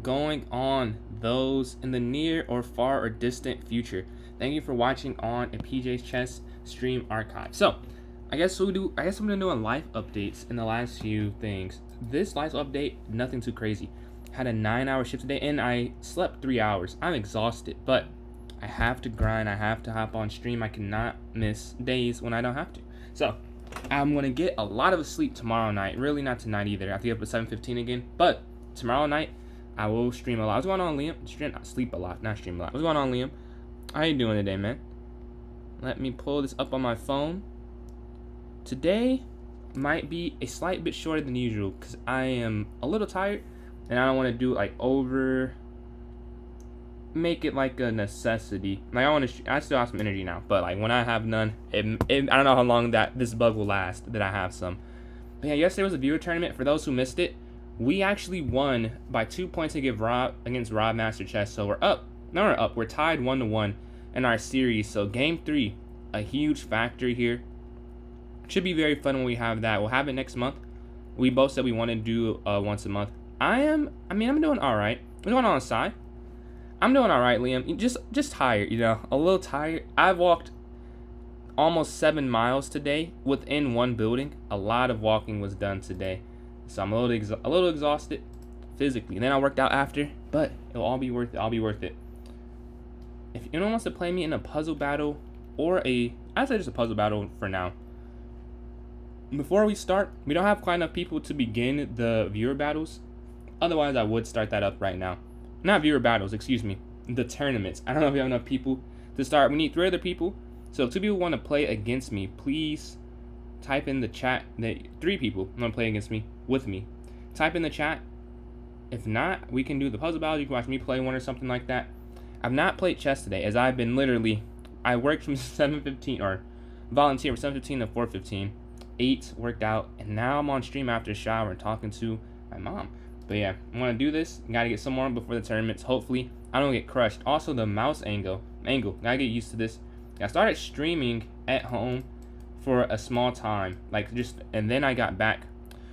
going on those in the near or far or distant future. Thank you for watching on a PJ's Chess stream archive. So, I guess I'm gonna do a life updates in the last few things. This life update, nothing too crazy. Had a 9-hour shift today and I slept 3 hours. I'm exhausted, but I have to grind. I have to hop on stream. I cannot miss days when I don't have to. So, I'm gonna get a lot of sleep tomorrow night. Really not tonight either. I have to get up at 7:15 again. But tomorrow night, I will stream a lot. What's going on, Liam? Sleep a lot, not stream a lot. What's going on, Liam? How you doing today, man? Let me pull this up on my phone. Today might be a slight bit shorter than usual because I am a little tired and I don't want to do like make it like a necessity. Like I still have some energy now, but like when I have none, I don't know how long this bug will last. That I have some. But yeah, yesterday was a viewer tournament. For those who missed it, we actually won by 2 points against Rob Master Chess. So we're up. No, we're up. We're tied 1-1 in our series. So game 3, a huge factor here. Should be very fun when we have that. We'll have it next month. We both said we want to do once a month. I'm doing all right. What's going on, Sai? I'm doing all right, Liam. Just tired, a little tired. I've walked almost 7 miles today within one building. A lot of walking was done today, so I'm a little exhausted physically. And then I worked out after, but it'll all be worth it. I'll be worth it. If anyone wants to play me in a puzzle battle or I'd say just a puzzle battle for now. Before we start, we don't have quite enough people to begin the viewer battles. Otherwise, I would start that up right now. Not viewer battles, excuse me. The tournaments. I don't know if we have enough people to start. We need 3 other people. So if 2 people want to play against me, please type in the chat. 3 people want to play against me, with me. Type in the chat. If not, we can do the puzzle battles. You can watch me play one or something like that. I've not played chess today, as I've been I worked from 7:15, or volunteer from 7:15 to 4:15. 8 worked out, and now I'm on stream after a shower and talking to my mom. But yeah, I want to do this. Gotta get some more before the tournaments. Hopefully, I don't get crushed. Also, the mouse angle. Gotta get used to this. I started streaming at home for a small time, and then I got back.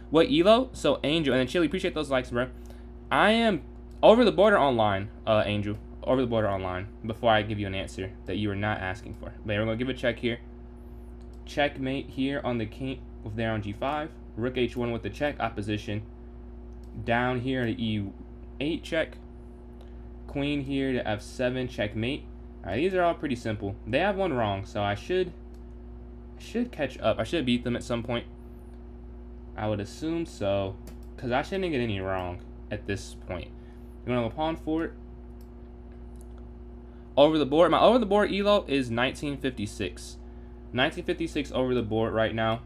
What Elo? So Angel and then Chili. Appreciate those likes, bro. I am over the border online, Angel. Over the border online. Before I give you an answer that you were not asking for. But yeah, we're gonna give a check here. Checkmate here on the king with there on g5. Rook h1 with the check opposition. Down here to e8 check. Queen here to f7 checkmate. Alright, these are all pretty simple. They have one wrong, so I should catch up. I should beat them at some point. I would assume so, because I shouldn't get any wrong at this point. You want to go pawn forward. Over the board. My over the board elo is 1956. 1956 over the board right now.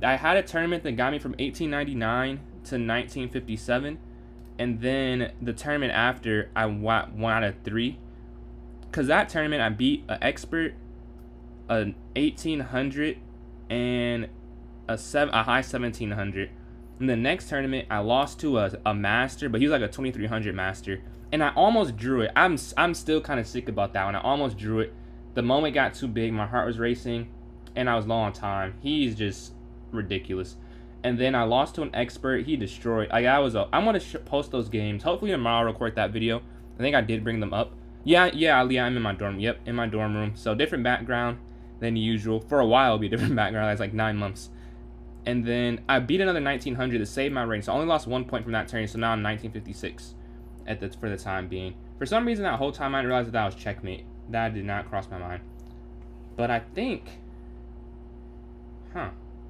I had a tournament that got me from 1899 to 1957, and then the tournament after I won 1 out of 3. Cause that tournament I beat an expert, an 1800, and a high 1700. In the next tournament I lost to a master, but he was like a 2300 master, and I almost drew it. I'm still kind of sick about that one. I almost drew it. The moment got too big, my heart was racing, and I was low on time. He's just ridiculous. And then I lost to an expert. He destroyed. I'm gonna post those games. Hopefully tomorrow I'll record that video. I think I did bring them up. Yeah, I'm in my dorm. Yep, in my dorm room. So different background than usual. For a while, it'll be a different background. That's like 9 months. And then I beat another 1900 to save my rank. So I only lost 1 point from that turn. So now I'm 1956 for the time being. For some reason, that whole time I didn't realize that was checkmate. That did not cross my mind. But I think,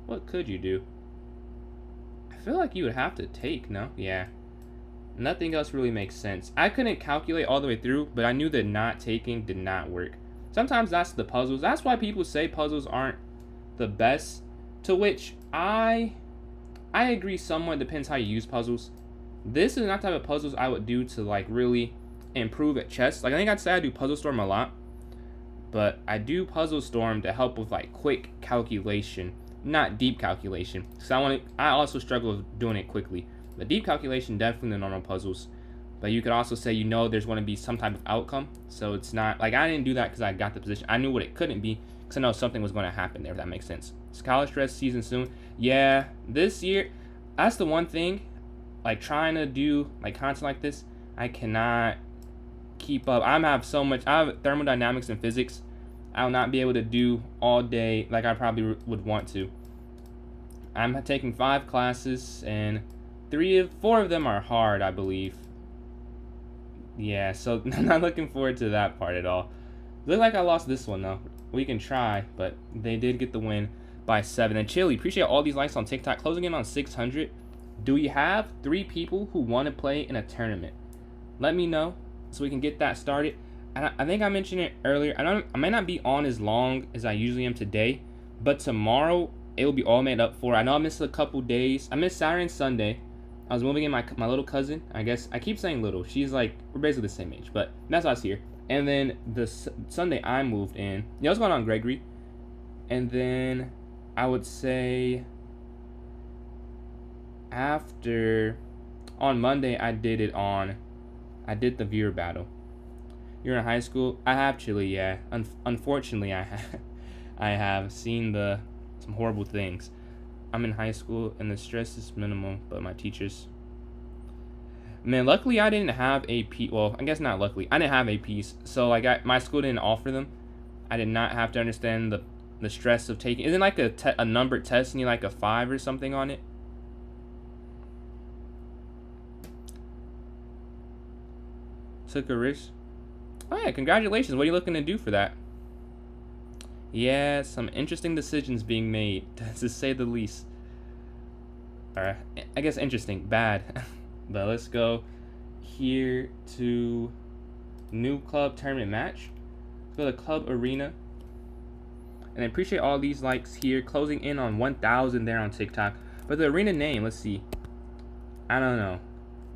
what could you do? I feel like you would have to take, no? Yeah. Nothing else really makes sense. I couldn't calculate all the way through, but I knew that not taking did not work. Sometimes that's the puzzles. That's why people say puzzles aren't the best, to which I agree somewhat. Depends how you use puzzles. This is not the type of puzzles I would do to like really improve at chess. Like I think I'd say I do Puzzle Storm a lot, but I do Puzzle Storm to help with like quick calculation, not deep calculation. So I also struggle with doing it quickly. But deep calculation, definitely the normal puzzles. But you could also say there's going to be some type of outcome. So it's not like I didn't do that because I got the position. I knew what it couldn't be because I know something was going to happen there, if that makes sense. Is college stress season soon? Yeah, this year, that's the one thing. like trying to do like content like this, I cannot keep up. I have thermodynamics and physics. I'll not be able to do all day like I probably would want to. I'm taking 5 classes and 4 of them are hard, I believe. Yeah, so I'm not looking forward to that part at all. Look like I lost this one though. We can try, but they did get the win by 7. And Chili, appreciate all these likes on TikTok. Closing in on 600. Do we have 3 people who want to play in a tournament? Let me know so we can get that started. And I think I mentioned it earlier. I might not be on as long as I usually am today, but tomorrow it will be all made up for. I know I missed a couple days. I missed Saturday and Sunday. I was moving in my little cousin. I guess I keep saying little. She's like, we're basically the same age, but that's why I was here. And then the Sunday I moved in. Yeah, what's going on, Gregory? And then I would say after on Monday I did the viewer battle. You're in high school? I have Chili, yeah. Unfortunately, I have seen some horrible things. I'm in high school and the stress is minimal, but my teachers. Man, luckily I didn't have AP. Well, I guess not luckily. I didn't have APs, so like my school didn't offer them. I did not have to understand the stress of taking. Isn't like a numbered test and you like a 5 or something on it? Took a risk. Oh yeah, congratulations. What are you looking to do for that? Yeah, some interesting decisions being made, to say the least. Alright, I guess interesting, bad. But let's go here to new club tournament match. Let's go to club arena. And I appreciate all these likes here, closing in on 1,000 there on TikTok. But the arena name, let's see. I don't know.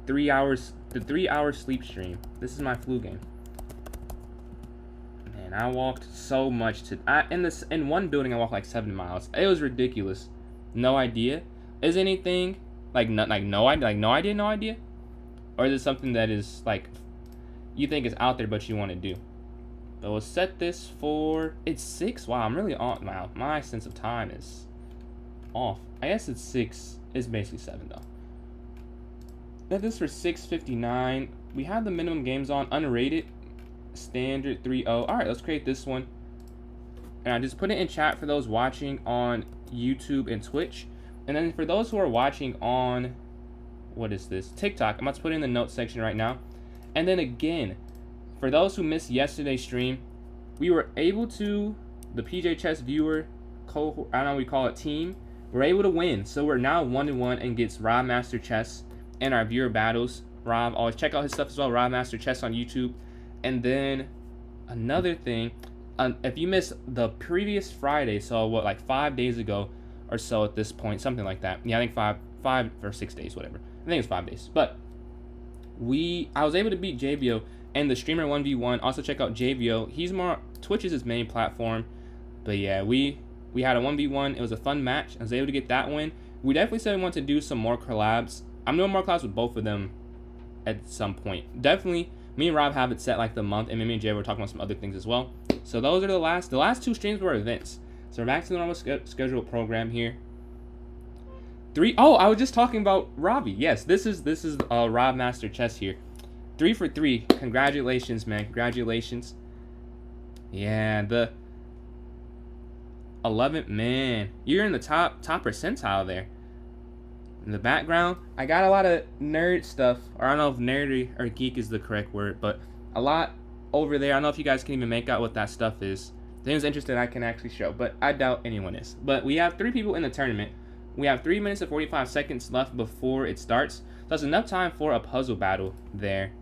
3 hours, the 3-hour sleep stream. This is my flu game. Man, I walked so much in one building I walked like 7 miles. It was ridiculous. No idea. Is anything no idea? Or is it something that is like you think is out there but you want to do? But we'll set this for it's 6. Wow, I'm really on. Wow, my sense of time is off. I guess it's 6. It's basically 7 though. Set this for 6:59. We have the minimum games on unrated, standard 3-0. All right, let's create this one. And I just put it in chat for those watching on YouTube and Twitch. And then for those who are watching on, what is this? TikTok, I'm about to put it in the notes section right now. And then again, for those who missed yesterday's stream, we were able to, the PJ Chess viewer cohort, I don't know, we call it team, we're able to win. So we're now 1-1 and gets Rob Master Chess in our viewer battles. Rob, always check out his stuff as well, Rob Master Chess on YouTube. And then another thing, if you missed the previous Friday, so what, like 5 days ago or so at this point, something like that. Yeah, I think 5 or 6 days, whatever. I think it's 5 days. But I was able to beat JVO and the streamer 1v1. Also check out JVO. He's more, Twitch is his main platform. But yeah, we had a 1v1. It was a fun match. I was able to get that win. We definitely said we want to do some more collabs. I'm doing more collabs with both of them at some point. Definitely, me and Rob have it set like the month, and me and Jay were talking about some other things as well. So those are the last 2 streams were events. So we're back to the normal scheduled program here. 3. Oh, I was just talking about Robbie. Yes, this is Rob Master Chess here. 3 for 3. Congratulations, man. Congratulations. Yeah, the 11th, man. You're in the top percentile there. In the background, I got a lot of nerd stuff. Or I don't know if nerdy or geek is the correct word, but a lot over there. I don't know if you guys can even make out what that stuff is. If anyone's interested, I can actually show, but I doubt anyone is. But we have 3 people in the tournament. We have 3 minutes and 45 seconds left before it starts. So that's enough time for a puzzle battle there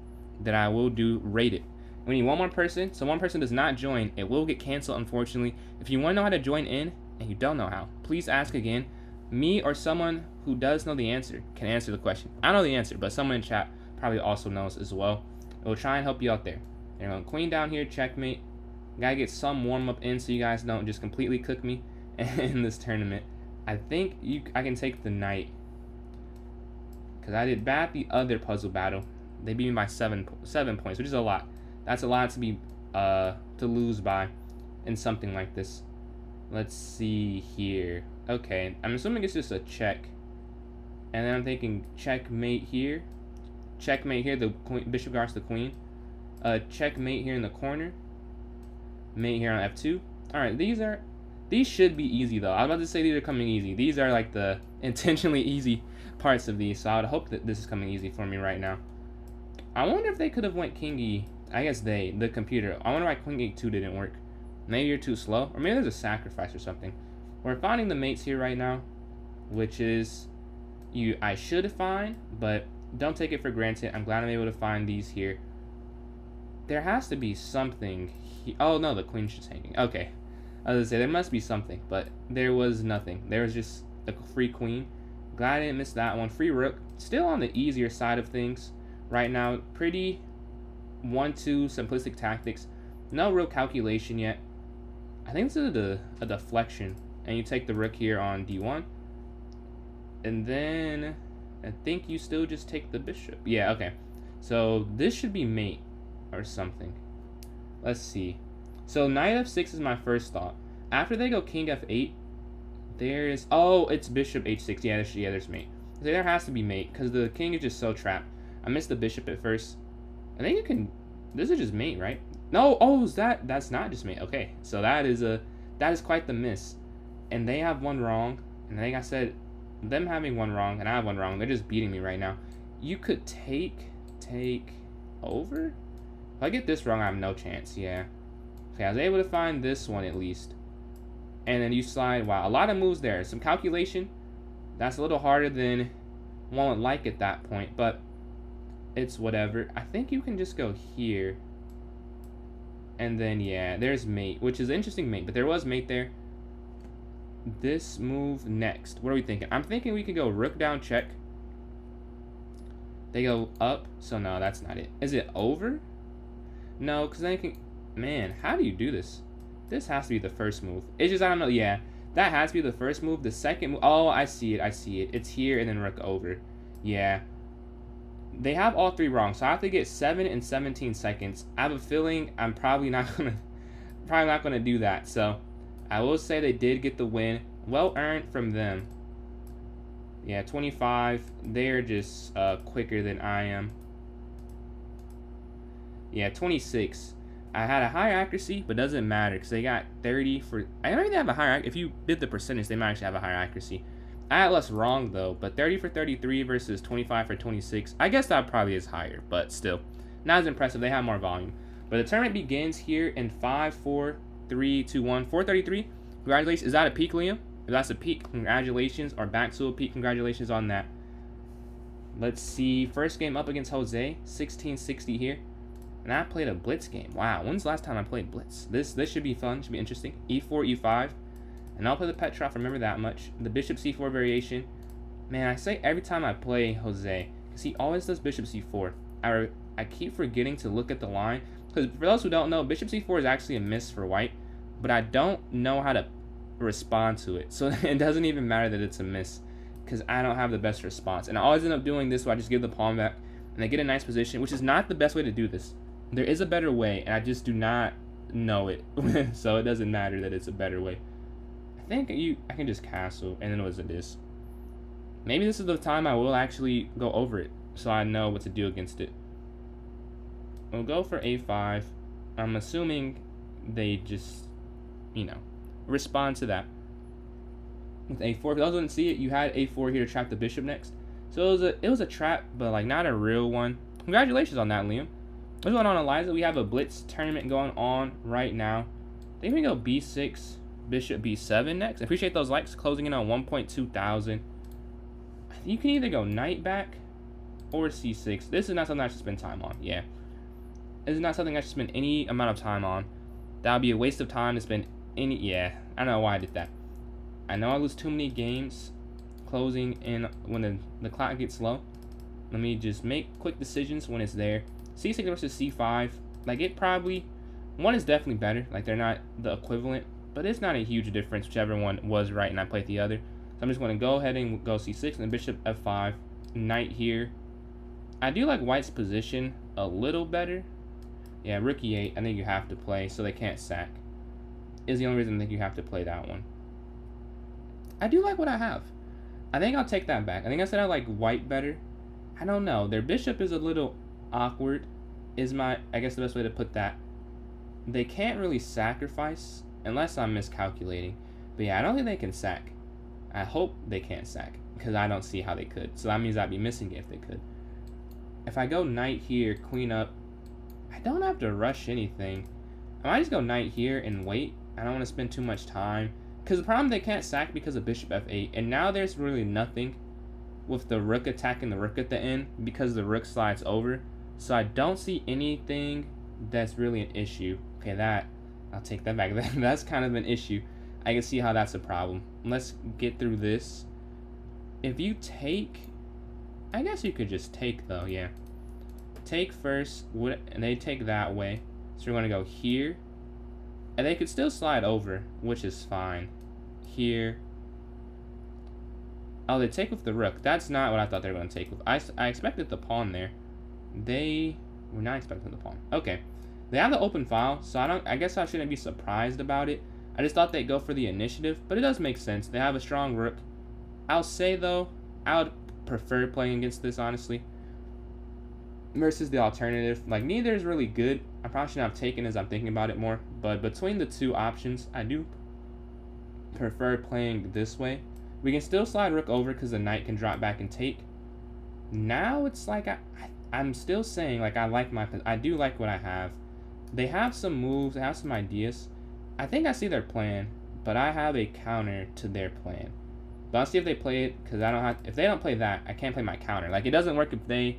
that I will do rated. We need one more person. So one person does not join, it will get canceled, unfortunately. If you want to know how to join in and you don't know how, please ask again. Me or someone who does know the answer can answer the question. I know the answer, but someone in chat probably also knows as well. We'll try and help you out there. There we go. Queen down here, checkmate. Gotta get some warm up in so you guys don't just completely cook me in this tournament. I think I can take the knight because I did bad the other puzzle battle. They beat me by 7 points, which is a lot. That's a lot to be to lose by in something like this. Let's see here. Okay, I'm assuming it's just a check And then I'm thinking checkmate here. Checkmate here, the queen, bishop guards the queen. Checkmate here in the corner. Mate here on f2. Alright, these should be easy though. I was about to say these are coming easy. These are like the intentionally easy parts of these, so I would hope that this is coming easy for me right now. I wonder if they could have went king e. I guess the computer. I wonder why king e2 didn't work. Maybe you're too slow, or maybe there's a sacrifice or something. We're finding the mates here right now, which is I should find, but don't take it for granted. I'm glad I'm able to find these here. There has to be something. Oh no, the queen's just hanging. Okay, I was gonna say there must be something, but there was nothing. There was just a free queen. Glad I didn't miss that one. Free rook. Still on the easier side of things right now. Pretty 1-2 simplistic tactics. No real calculation yet. I think this is a deflection, and you take the rook here on d1, and then I think you still just take the bishop. Yeah, okay. So this should be mate or something. Let's see. So knight f6 is my first thought. After they go king f8, there's it's bishop h6. Yeah, there's mate. So there has to be mate because the king is just so trapped. I missed the bishop at first. I think you can. This is just mate, right? No. Oh, that's not just mate. Okay, so that is quite the miss. And they have one wrong. And like I said, them having one wrong and I have one wrong, they're just beating me right now. You could take over. If I get this wrong, I have no chance. Yeah. Okay, I was able to find this one at least. And then you slide. Wow, a lot of moves there. Some calculation. That's a little harder than one would like at that point, but it's whatever. I think you can just go here. And then, yeah, there's mate, which is interesting mate, but there was mate there. This move next. What are we thinking? I'm thinking we could go rook down check. They go up, so no, that's not it. Is it over? No, because then you can... Man, how do you do this? This has to be the first move. It's just, I don't know, yeah. That has to be the first move. The second move... Oh, I see it. It's here and then rook over. Yeah. They have all three wrong, so I have to get 7 and 17 seconds. I have a feeling I'm probably not gonna do that. So I will say they did get the win. Well earned from them. Yeah, 25. They're just quicker than I am. Yeah, 26. I had a higher accuracy, but doesn't matter because they got 30 for. I don't even have a higher. If you did the percentage, they might actually have a higher accuracy. I had less wrong though, but 30 for 33 versus 25 for 26. I guess that probably is higher, but still, not as impressive. They have more volume. But the tournament begins here in 5, 4, 3, 2, 1. 433. Congratulations. Is that a peak, Liam? If that's a peak, congratulations. Or back to a peak, congratulations on that. Let's see. First game up against Jose. 1660 here. And I played a blitz game. Wow. When's the last time I played blitz? This should be fun. Should be interesting. E4, E5. And I'll play the Petrov. Remember that much. The bishop C4 variation. Man, I say every time I play Jose, because he always does bishop C4. I keep forgetting to look at the line. Because for those who don't know, bishop C4 is actually a miss for white. But I don't know how to respond to it. So it doesn't even matter that it's a miss. Because I don't have the best response. And I always end up doing this, so I just give the pawn back. And I get a nice position, which is not the best way to do this. There is a better way, and I just do not know it. So it doesn't matter that it's a better way. I think I can just castle, and then what it is. Maybe this is the time I will actually go over it, so I know what to do against it. We'll go for a5. I'm assuming they just, respond to that. With a4, for those who didn't see it, you had a4 here to trap the bishop next. So it was a trap, but like not a real one. Congratulations on that, Liam. What's going on, Eliza? We have a blitz tournament going on right now. I think we go b6, bishop b7 next. I appreciate those likes, closing in on 1.2 thousand. You can either go knight back or c6. This is not something I should spend time on. Yeah, this is not something I should spend any amount of time on. That would be a waste of time to spend any. Yeah, I don't know why I did that. I know I lose too many games closing in when the clock gets low. Let me just make quick decisions when it's there. c6 versus c5. Like, it probably... One is definitely better. Like, they're not the equivalent. But it's not a huge difference, whichever one was right and I played the other. So I'm just going to go ahead and go c6 and then bishop f5. Knight here. I do like white's position a little better. Yeah, rook e8. I think you have to play so they can't sack. Is the only reason I think you have to play that one. I do like what I have. I think I'll take that back. I think I said I like white better. I don't know. Their bishop is a little awkward, is I guess the best way to put that. They can't really sacrifice, unless I'm miscalculating. But yeah, I don't think they can sack. I hope they can't sack, because I don't see how they could. So that means I'd be missing it if they could. If I go knight here, queen up, I don't have to rush anything. I might just go knight here and wait. I don't want to spend too much time. Because the problem, they can't sack because of bishop f8. And now there's really nothing with the rook attacking the rook at the end because the rook slides over. So I don't see anything that's really an issue. Okay, I'll take that back. That's kind of an issue. I can see how that's a problem. Let's get through this. If you take, I guess you could just take though, yeah. Take first, and they take that way. So we're going to go here. And they could still slide over, which is fine. Here. Oh, they take with the rook. That's not what I thought they were going to take with. I expected the pawn there. They were not expecting the pawn. Okay. They have the open file, so I guess I shouldn't be surprised about it. I just thought they'd go for the initiative, but it does make sense. They have a strong rook. I'll say, though, I would prefer playing against this, honestly, versus the alternative. Like, neither is really good. I probably shouldn't have taken as I'm thinking about it more, but between the two options, I do prefer playing this way. We can still slide rook over because the knight can drop back and take. Now it's like I'm still saying, like, I do like what I have. They have some moves, they have some ideas. I think I see their plan, but I have a counter to their plan. But I'll see if they play it, because if they don't play that, I can't play my counter. Like, it doesn't work if they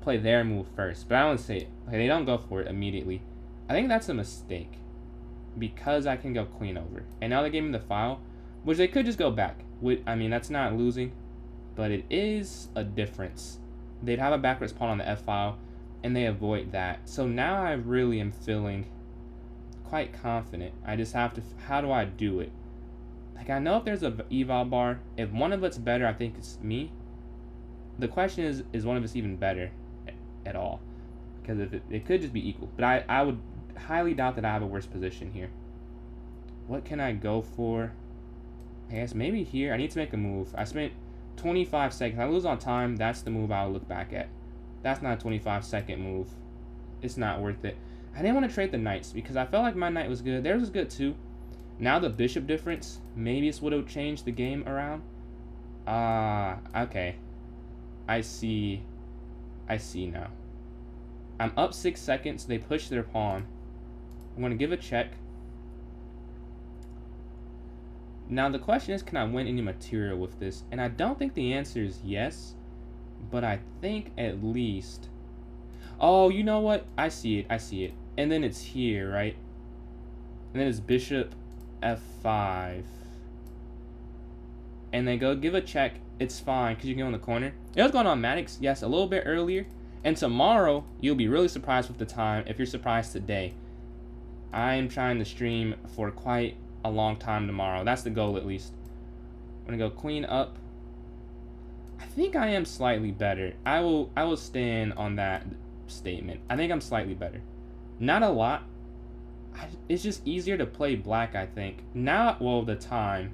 play their move first, but I don't say it. Like, they don't go for it immediately. I think that's a mistake, because I can go queen over. And now they gave me the file, which they could just go back. I mean, that's not losing, but it is a difference. They'd have a backwards pawn on the f file, and they avoid that. So now I really am feeling quite confident. I just have to, how do I do it? Like, I know if there's a eval bar, if one of it's better, I think it's me. The question is one of us even better at all? Because if it could just be equal. But I would highly doubt that I have a worse position here. What can I go for? I guess maybe here. I need to make a move. I spent 25 seconds. I lose on time. That's the move I'll look back at. That's not a 25-second move. It's not worth it. I didn't want to trade the knights because I felt like my knight was good. Theirs was good too. Now the bishop difference, maybe it's what would change the game around. Okay. I see now. I'm up 6 seconds. They push their pawn. I'm going to give a check. Now the question is, can I win any material with this? And I don't think the answer is yes. But I think at least... Oh, you know what? I see it. And then it's here, right? And then it's bishop f5. And they go give a check. It's fine, because you can go in the corner. You know what's going on, Maddox? Yes, a little bit earlier. And tomorrow, you'll be really surprised with the time if you're surprised today. I'm trying to stream for quite a long time tomorrow. That's the goal, at least. I'm going to go queen up. I think I am slightly better. I will stand on that statement. I think I'm slightly better. Not a lot. It's just easier to play black, I think. Now, well, the time.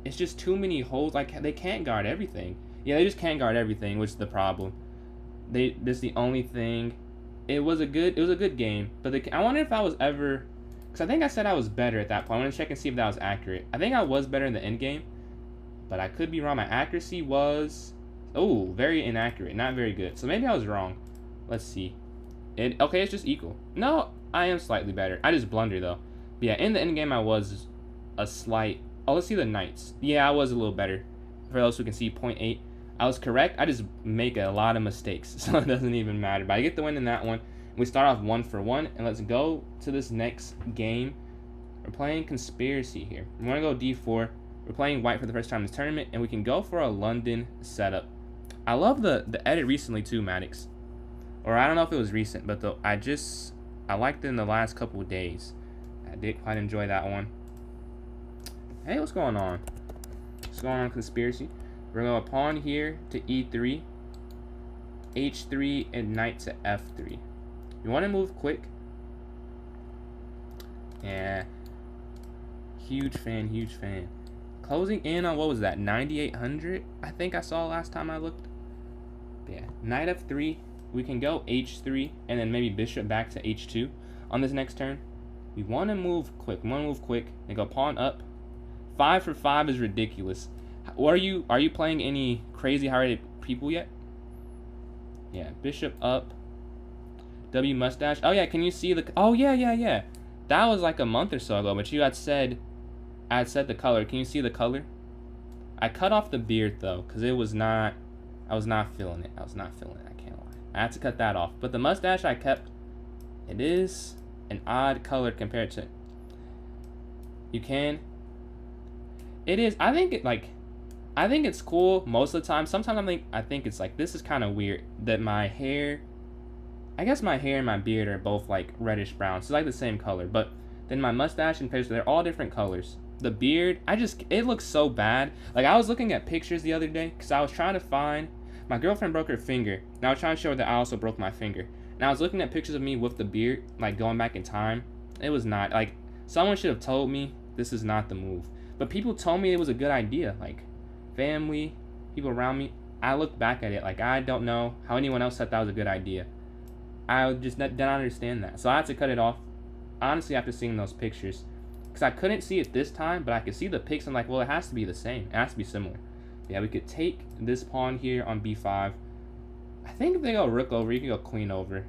It's just too many holes. Like, they can't guard everything. Yeah, they just can't guard everything, which is the problem. This is the only thing. It was a good game, but I wonder if I was ever, because I think I said I was better at that point. I want to check and see if that was accurate. I think I was better in the end game, but I could be wrong. My accuracy was, very inaccurate, not very good. So maybe I was wrong. Let's see. Okay, it's just equal. No, I am slightly better. I just blundered though. But yeah, in the end game I was a slight. Oh, let's see the knights. Yeah, I was a little better. For those who can see, 0.8. I was correct. I just make a lot of mistakes, so it doesn't even matter. But I get the win in that one. We start off 1-for-1, and let's go to this next game. We're playing Conspiracy here. We want to go d4. We're playing white for the first time in this tournament, and we can go for a London setup. I love the edit recently too, Maddox. Or I don't know if it was recent, but I liked it in the last couple of days. I did quite enjoy that one. Hey, what's going on? What's going on, Conspiracy? We're going to pawn here to e3, h3, and knight to f3. You want to move quick? Yeah. Huge fan, huge fan. closing in on, what was that, 9,800? I think I saw last time I looked. Yeah, knight f3. We can go h3 and then maybe bishop back to h2 on this next turn. We want to move quick. And go pawn up. 5 for 5 is ridiculous. Are you playing any crazy high-rated people yet? Yeah, bishop up. W mustache. Oh yeah, can you see the? Oh yeah. That was like a month or so ago, but you had said, I had said the color. Can you see the color? I cut off the beard though, cause it was not. I was not feeling it. I can't lie. I had to cut that off. But the mustache I kept. It is an odd color compared to. You can. It is. I think it's cool most of the time. Sometimes I think it's like, this is kind of weird that my hair. I guess my hair and my beard are both like reddish brown, so it's like the same color. But then my mustache and facial, they're all different colors. The beard, it looks so bad. Like, I was looking at pictures the other day because I was trying to find. My girlfriend broke her finger, and I was trying to show her that I also broke my finger. And I was looking at pictures of me with the beard, like going back in time. It was not like, someone should have told me this is not the move. But people told me it was a good idea. Like, family, people around me. I looked back at it like, I don't know how anyone else thought that was a good idea. I just didn't understand that. So I had to cut it off, honestly, after seeing those pictures. Because I couldn't see it this time, but I could see the pics. I'm like, well, it has to be the same. It has to be similar. Yeah, we could take this pawn here on b5. I think if they go rook over, you can go queen over.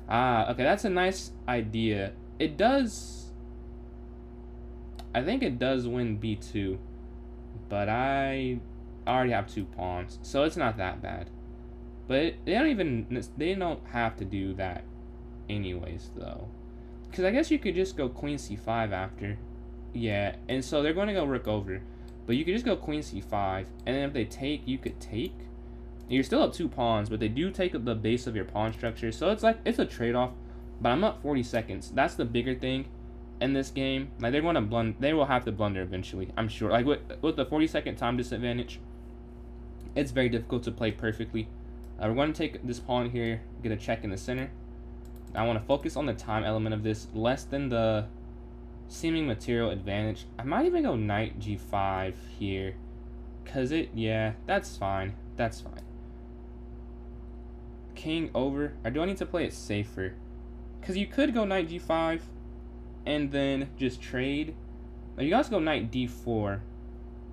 Ah, okay, that's a nice idea. It does... I think it does win b2. But I already have 2 pawns, so it's not that bad. But they don't have to do that anyways, though. Because I guess you could just go queen c5 after. Yeah, and so they're going to go rook over. But you could just go queen c5, and then if they take, you could take. You're still up 2 pawns, but they do take up the base of your pawn structure. So it's like, it's a trade-off. But I'm up 40 seconds. That's the bigger thing in this game. Like, they're going to blunder. They will have to blunder eventually, I'm sure. Like, with the 40-second time disadvantage, it's very difficult to play perfectly. We're going to take this pawn here, get a check in the center. I want to focus on the time element of this, less than the seeming material advantage. I might even go knight g5 here, because yeah, that's fine. That's fine. King over, or do I need to play it safer? Because you could go knight g5 and then just trade. Or you guys go knight d4.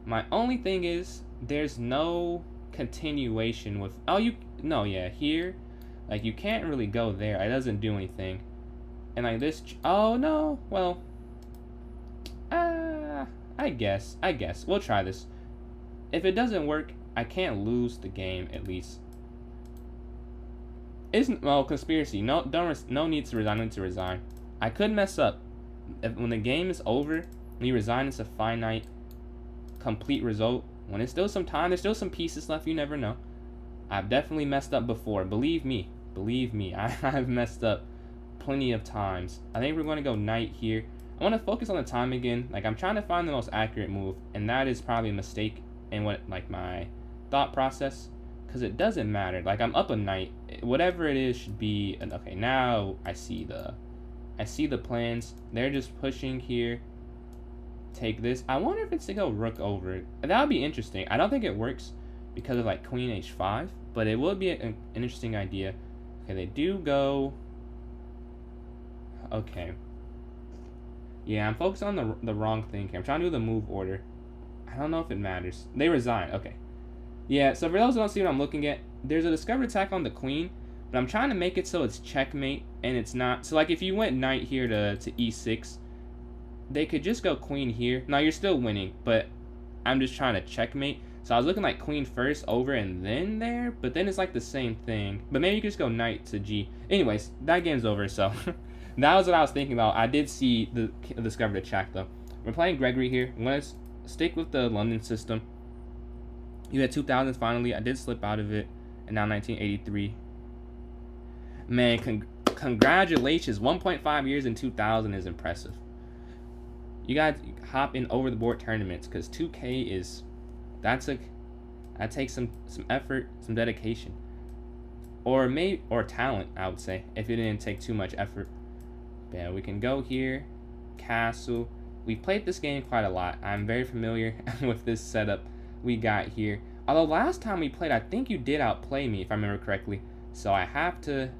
My only thing is, there's no continuation with, here, like, you can't really go there. It doesn't do anything. And like this, oh no, well, I guess we'll try this. If it doesn't work, I can't lose the game, at least. Conspiracy, no need to resign. I need to resign. I could mess up. When the game is over, when you resign, it's a finite complete result. When there's still some time, there's still some pieces left, you never know. I've definitely messed up before. Believe me, I've messed up plenty of times. I think we're going to go knight here. I want to focus on the time again. Like, I'm trying to find the most accurate move, and that is probably a mistake in what, like, my thought process, because it doesn't matter. Like, I'm up a knight. Whatever it is should be okay. Now I see the plans. They're just pushing here. Take this. I wonder if it's to go rook over. That would be interesting. I don't think it works because of like queen h5, but it would be an interesting idea. Okay, they do go. Okay. Yeah, I'm focused on the wrong thing here. I'm trying to do the move order. I don't know if it matters. They resign. Okay. Yeah, so for those who don't see what I'm looking at, there's a discovered attack on the queen, but I'm trying to make it so it's checkmate and it's not. So like if you went knight here to e6, they could just go queen here. Now you're still winning, but I'm just trying to checkmate. So I was looking like queen first over and then there, but then it's like the same thing. But maybe you could just go knight to g. Anyways, that game's over, so that was what I was thinking about. I did see the discovered attack though. We're playing Gregory here. I'm gonna stick with the London system. You had 2000s finally. I did slip out of it, and now 1983. Man, congratulations! 1.5 years in 2000 is impressive. You guys hop in over the board tournaments because 2K is that takes some effort, some dedication, or talent. I would say if it didn't take too much effort. Yeah, we can go here, castle. We've played this game quite a lot. I'm very familiar with this setup we got here. Although last time we played, I think you did outplay me, if I remember correctly. So I have to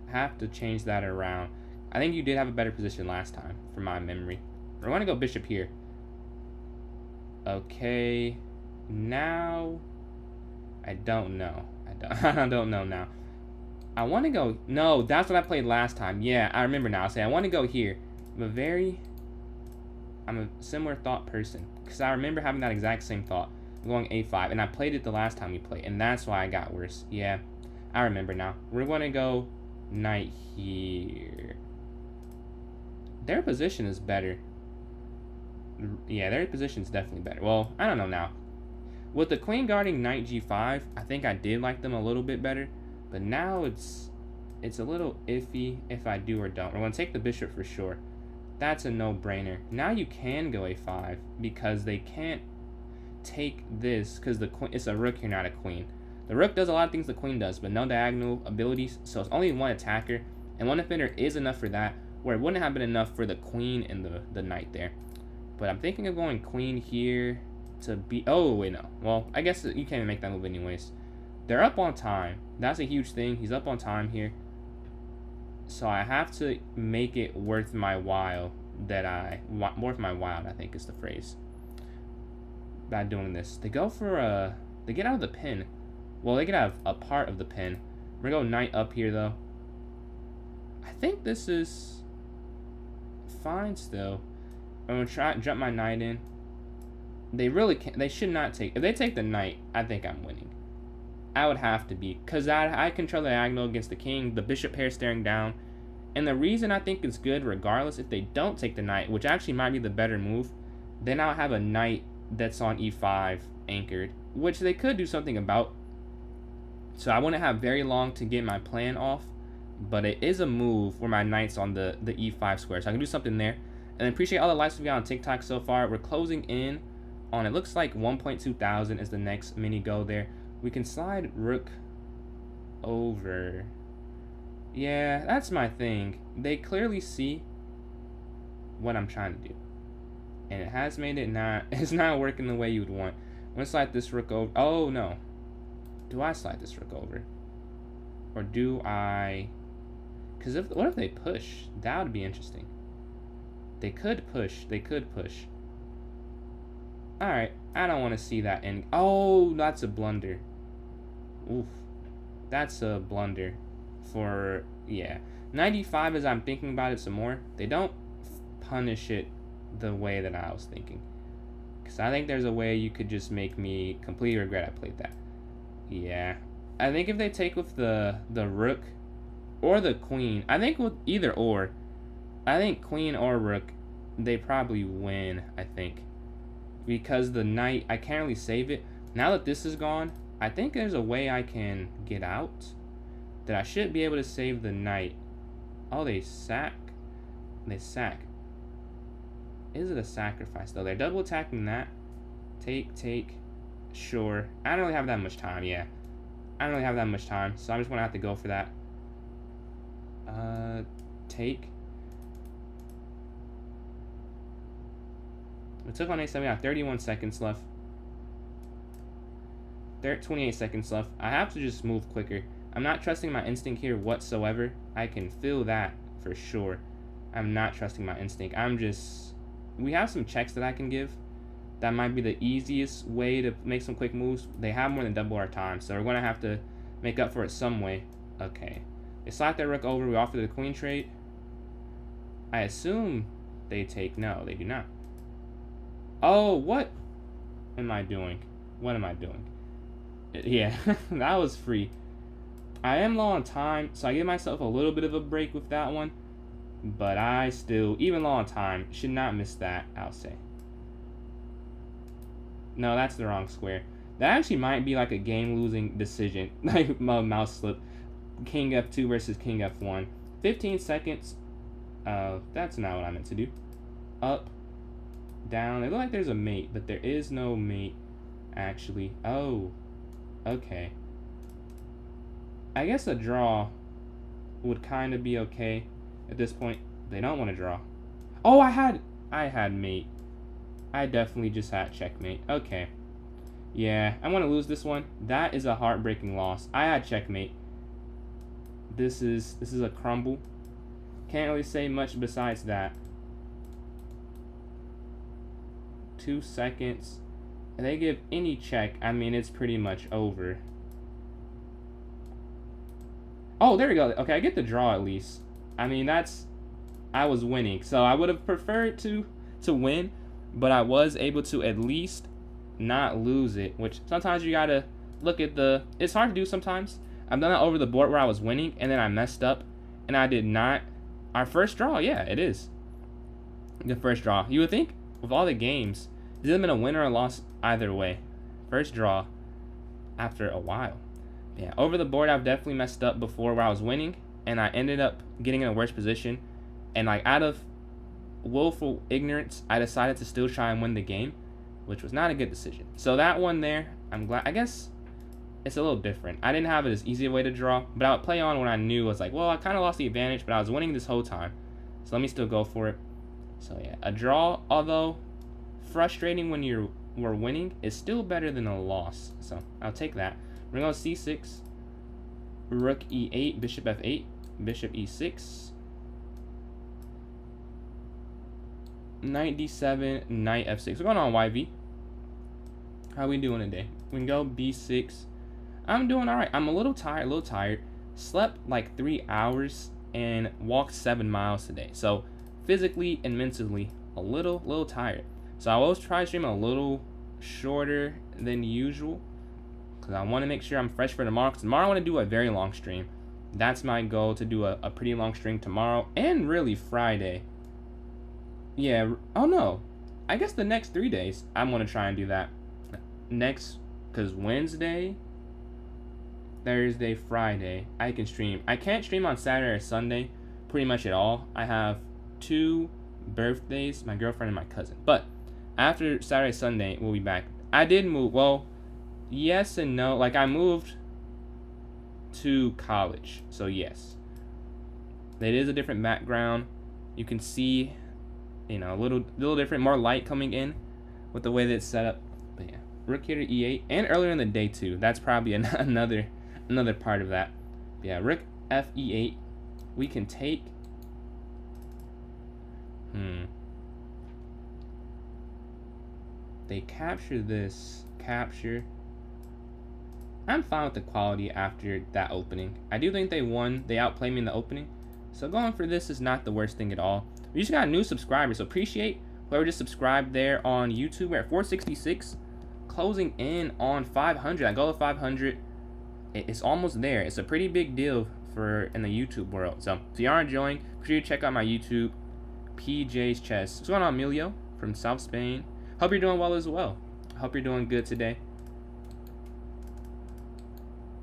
change that around. I think you did have a better position last time, from my memory. We're going to go bishop here. Okay. Now, I don't know. I don't know now. I want to go... No, that's what I played last time. Yeah, I remember now. I want to go here. I'm a similar thought person. Because I remember having that exact same thought. Going a5. And I played it the last time we played. And that's why I got worse. Yeah, I remember now. We're going to go knight here. Their position is better. Yeah, their position is definitely better. Well, I don't know now. With the queen guarding knight g5, I think I did like them a little bit better. But now it's a little iffy if I do or don't. We're going to take the bishop for sure. That's a no-brainer. Now you can go a5 because they can't take this because the queen, it's a rook here, not a queen. The rook does a lot of things the queen does, but no diagonal abilities. So it's only one attacker, and one defender is enough for that, where it wouldn't have been enough for the queen and the knight there. But I'm thinking of going queen here to be... Oh, wait, no. Well, I guess you can't even make that move anyways. They're up on time. That's a huge thing. He's up on time here. So I have to make it worth my while worth my while, I think is the phrase. By doing this. They go for they get out of the pin. Well, they get out of a part of the pin. We're going to go knight up here, though. I think this is fine still. I'm going to try jump my knight in. They really can't. They should not take. If they take the knight, I think I'm winning. I would have to be. Because I control the diagonal against the king. The bishop pair staring down. And the reason I think it's good, regardless, if they don't take the knight, which actually might be the better move, then I'll have a knight that's on e5 anchored, which they could do something about. So I wouldn't have very long to get my plan off. But it is a move where my knight's on the e5 square. So I can do something there. And appreciate all the likes we've got on TikTok so far. We're closing in on, it looks like 1.2 thousand is the next mini go there. We can slide rook over. Yeah, that's my thing. They clearly see what I'm trying to do. And it has made it not, it's not working the way you would want. I'm going to slide this rook over. Oh, no. Do I slide this rook over? Or do I... Because what if they push? That would be interesting. They could push. They could push. Alright, I don't want to see that end. Oh, that's a blunder. Oof. That's a blunder. For, yeah. 95 as I'm thinking about it some more. They don't punish it the way that I was thinking. Because I think there's a way you could just make me completely regret I played that. Yeah. I think if they take with the rook or the queen, I think with either or, I think queen or rook, they probably win, I think. Because the knight, I can't really save it. Now that this is gone, I think there's a way I can get out. That I should be able to save the knight. Oh, they sack. They sack. Is it a sacrifice, though? They're double attacking that. Take. Sure. I don't really have that much time, yeah. I don't really have that much time, so I'm just going to have to go for that. Take. We took on a7. We got 31 seconds left. 28 seconds left. I have to just move quicker. I'm not trusting my instinct here whatsoever. I can feel that for sure. I'm not trusting my instinct. I'm just... We have some checks that I can give. That might be the easiest way to make some quick moves. They have more than double our time, so we're going to have to make up for it some way. Okay. They slide their rook over. We offer the queen trade. I assume they take... No, they do not. Oh, what am I doing? What am I doing? Yeah, that was free. I am low on time, so I give myself a little bit of a break with that one. But I still, even low on time, should not miss that, I'll say. No, that's the wrong square. That actually might be like a game-losing decision. Like mouse slip. King F2 versus King F1. 15 seconds. That's not what I meant to do. Up. Down. It looks like there's a mate, but there is no mate, actually. Oh. Okay. I guess a draw would kind of be okay at this point. They don't want to draw. Oh, I had mate. I definitely just had checkmate. Okay. Yeah, I want to lose this one. That is a heartbreaking loss. I had checkmate. This is a crumble. Can't really say much besides that. 2 seconds. And they give any check. I mean, it's pretty much over. Oh, there we go. Okay, I get the draw at least. I mean, I was winning. So I would have preferred to win, but I was able to at least not lose it, which sometimes you gotta look at it's hard to do sometimes. I've done it over the board where I was winning and then I messed up and I did not. Our first draw, yeah, it is the first draw. You would think with all the games, it's either been a win or a loss either way. First draw after a while. Yeah, over the board I've definitely messed up before where I was winning and I ended up getting in a worse position, and like out of willful ignorance I decided to still try and win the game, which was not a good decision. So that one there, I'm glad. I guess it's a little different. I didn't have it as easy a way to draw, but I would play on when I knew was like, well, I kind of lost the advantage, but I was winning this whole time. So let me still go for it. So yeah, a draw, although frustrating when we're winning, is still better than a loss. So I'll take that. We're going to go c6, rook e8, bishop f8, bishop e6, knight d7, knight f6. We're going on yv. How we doing today? We can go b6. I'm doing all right. I'm a little tired. Slept like 3 hours and walked 7 miles today. So physically and mentally a little tired. So I always try to stream a little shorter than usual because I want to make sure I'm fresh for tomorrow. Because tomorrow I want to do a very long stream. That's my goal, to do a pretty long stream tomorrow and really Friday. Yeah. Oh no. I guess the next 3 days I'm going to try and do that. Next, because Wednesday, Thursday, Friday, I can stream. I can't stream on Saturday or Sunday pretty much at all. I have 2 birthdays, my girlfriend and my cousin. But after Saturday, Sunday, we'll be back. I did move. Well, yes and no. Like, I moved to college. So, yes. It is a different background. You can see, you know, a little different. More light coming in with the way that it's set up. But, yeah. Rook here to e8. And earlier in the day, too. That's probably another part of that. But yeah, rook f e8. We can take. They capture this. Capture. I'm fine with the quality after that opening. I do think they won. They outplayed me in the opening. So going for this is not the worst thing at all. We just got new subscribers, so appreciate whoever just subscribed there on YouTube. We're at 466. Closing in on 500. I go to 500. It's almost there. It's a pretty big deal in the YouTube world. So if you are enjoying, be sure you check out my YouTube, PJ's Chess. What's going on, Emilio from South Spain? Hope you're doing well as well. Hope you're doing good today.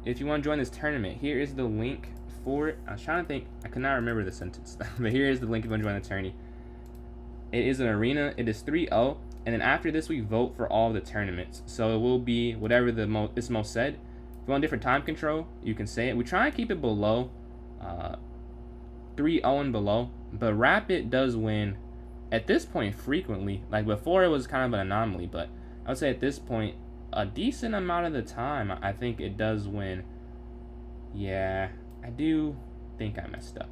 If you want to join this tournament, here is the link for it. I was trying to think. I could not remember the sentence. But here is the link if you want to join the tourney. It is an arena. It is 3-0. And then after this, we vote for all the tournaments. So it will be whatever is most said. If you want different time control, you can say it. We try and keep it below 3-0 and below. But Rapid does win at this point frequently. Like before, it was kind of an anomaly. But I would say at this point, a decent amount of the time, I think it does win. Yeah, I do think I messed up.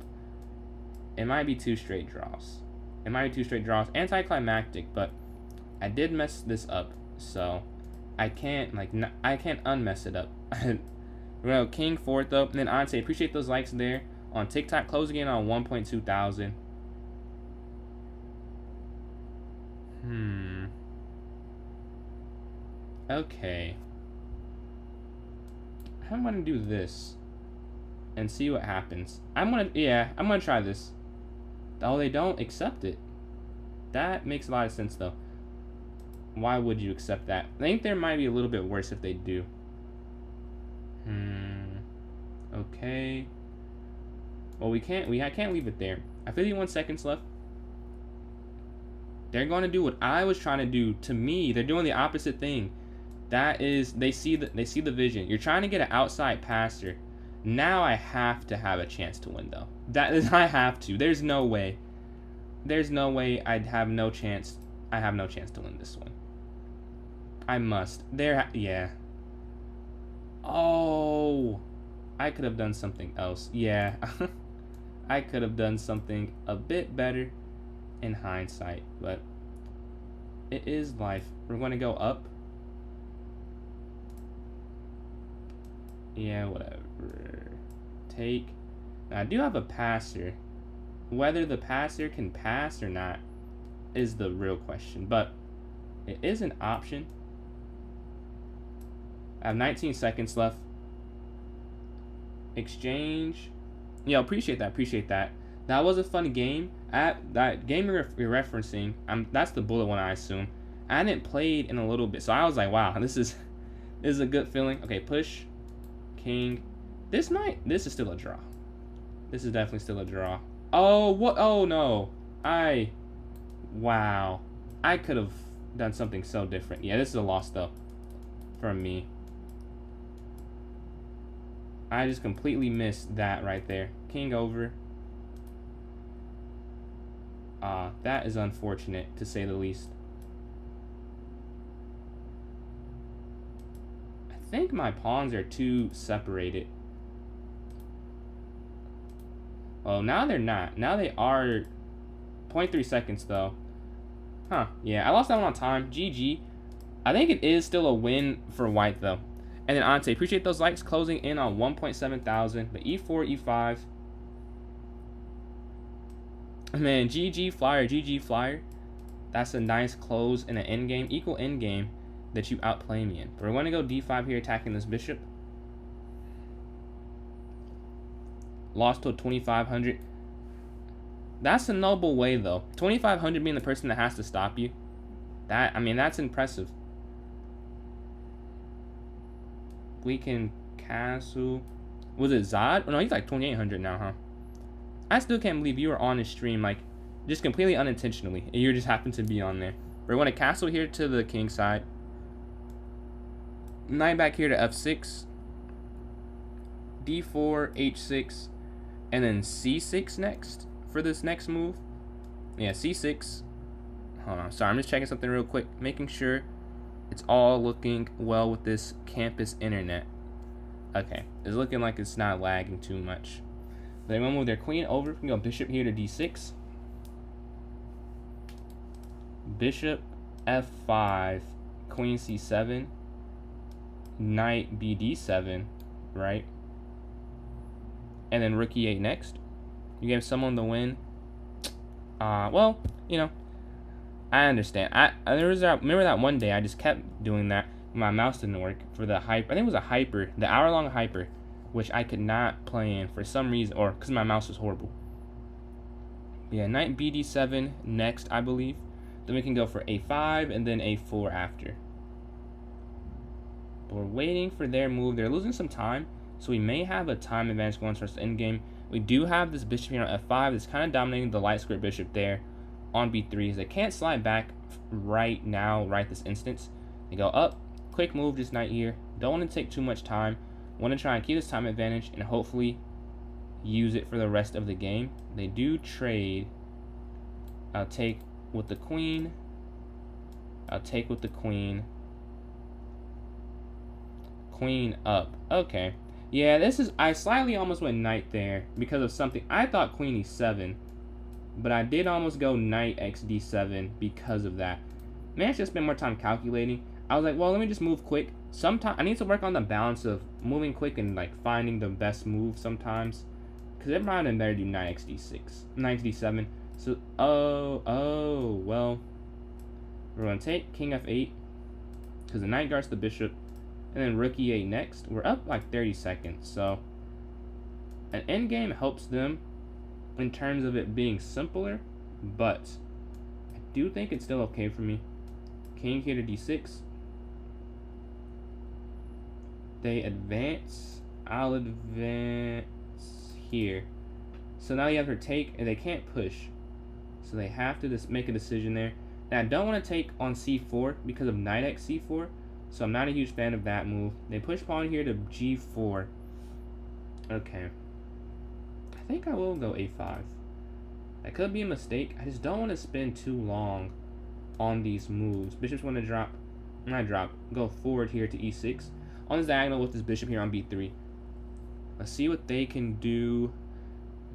It might be 2 straight draws. Anticlimactic, but I did mess this up, so I can't unmess it up. We're gonna go king 4th up, and then I'd say appreciate those likes there on TikTok. Closing in on 1.2 thousand. Okay. I'm gonna do this and see what happens. I'm gonna try this. Oh, they don't accept it. That makes a lot of sense though. Why would you accept that? I think there might be a little bit worse if they do. Okay. Well, I can't leave it there. I have 51 seconds left. They're going to do what I was trying to do. To me, they're doing the opposite thing. That is, they see the vision. You're trying to get an outside passer. Now I have to have a chance to win, though. I have to. There's no way. I'd have no chance I have no chance to win this one. I must. Yeah. Oh, I could have done something else. Yeah, I could have done something a bit better in hindsight, but it is life. We're going to go up. Yeah, whatever. Take. Now, I do have a passer. Whether the passer can pass or not is the real question, but it is an option. I have 19 seconds left. Exchange. Yeah, appreciate that. Appreciate that. That was a fun game. That game you're referencing, that's the bullet one, I assume. I hadn't played in a little bit, so I was like, wow, this is a good feeling. Okay, push. King. This is still a draw. This is definitely still a draw. Oh, what? Oh, no. Wow. I could have done something so different. Yeah, this is a loss, though, from me. I just completely missed that right there. King over. That is unfortunate, to say the least. I think my pawns are too separated. Well, now they're not. Now they are 0.3 seconds, though. Huh. Yeah, I lost that one on time. GG. I think it is still a win for white, though. And then Ante, appreciate those likes, closing in on 1.7 thousand. But E4, E5. Man, GG Flyer, GG Flyer. That's a nice close in an endgame, equal endgame that you outplay me in. But we're going to go D5 here, attacking this bishop. Lost to a 2,500. That's a noble way, though. 2,500 being the person that has to stop you. That's impressive. We can castle. Was it Zod? Oh, no, he's like 2,800 now, huh? I still can't believe you were on his stream, like, just completely unintentionally, and you just happened to be on there. We're going to castle here to the king side. Knight back here to F6. D4, H6, and then C6 next for this next move. Yeah, C6. Hold on, sorry, I'm just checking something real quick, making sure it's all looking well with this campus internet. Okay, it's looking like it's not lagging too much. They want to move their queen over. We can go bishop here to D6. Bishop F5, queen C7, knight BD7, right? And then rook E8 next. You gave someone the win. Well, you know, I understand. Remember that one day I just kept doing that. My mouse didn't work for the hyper. I think it was a hyper, the hour-long hyper, which I could not play in for some reason, or because my mouse was horrible. Yeah, knight BD7 next, I believe. Then we can go for A5 and then A4 after. But we're waiting for their move. They're losing some time, so we may have a time advantage going towards the endgame. We do have this bishop here on F5 that's kind of dominating the light square bishop there on B3. They can't slide back right now, right this instance. They go up, quick move, just knight here. Don't want to take too much time. Want to try and keep this time advantage and hopefully use it for the rest of the game. They do trade. I'll take with the queen. I'll take with the queen. Queen up. Okay. Yeah, this is... I slightly almost went knight there because of something. I thought queen e7, but I did almost go knight x d7 because of that. Man, I should spend more time calculating. I was like, well, let me just move quick. Sometimes I need to work on the balance of moving quick and like finding the best move sometimes. Because it might have been better to do knight x d6, knight d7. So, well, we're going to take king f8 because the knight guards the bishop, and then rook e8 next. We're up like 30 seconds, so an endgame helps them in terms of it being simpler, but I do think it's still okay for me. King here to d6. They advance. I'll advance here. So now you have her take, and they can't push. So they have to just make a decision there. Now I don't want to take on c4 because of knight x c4. So I'm not a huge fan of that move. They push pawn here to g4. Okay. I think I will go a5. That could be a mistake. I just don't want to spend too long on these moves. Bishop's going to drop, not drop, go forward here to e6. On this diagonal with this bishop here on b3. Let's see what they can do.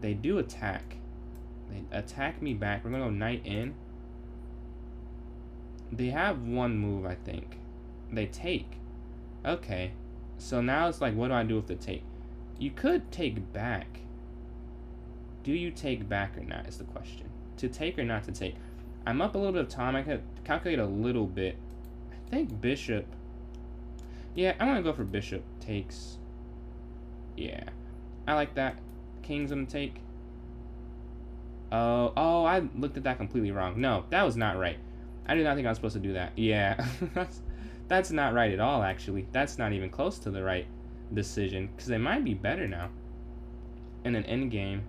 They do attack. They attack me back. We're going to go knight in. They have one move, I think. They take. Okay. So now it's like, what do I do with the take? You could take back. Do you take back or not is the question. To take or not to take. I'm up a little bit of time. I could calculate a little bit. I think bishop. Yeah, I'm going to go for bishop takes. Yeah. I like that. King's going to take. Oh, I looked at that completely wrong. No, that was not right. I did not think I was supposed to do that. Yeah. That's not right at all, actually. That's not even close to the right decision. Because they might be better now. In an endgame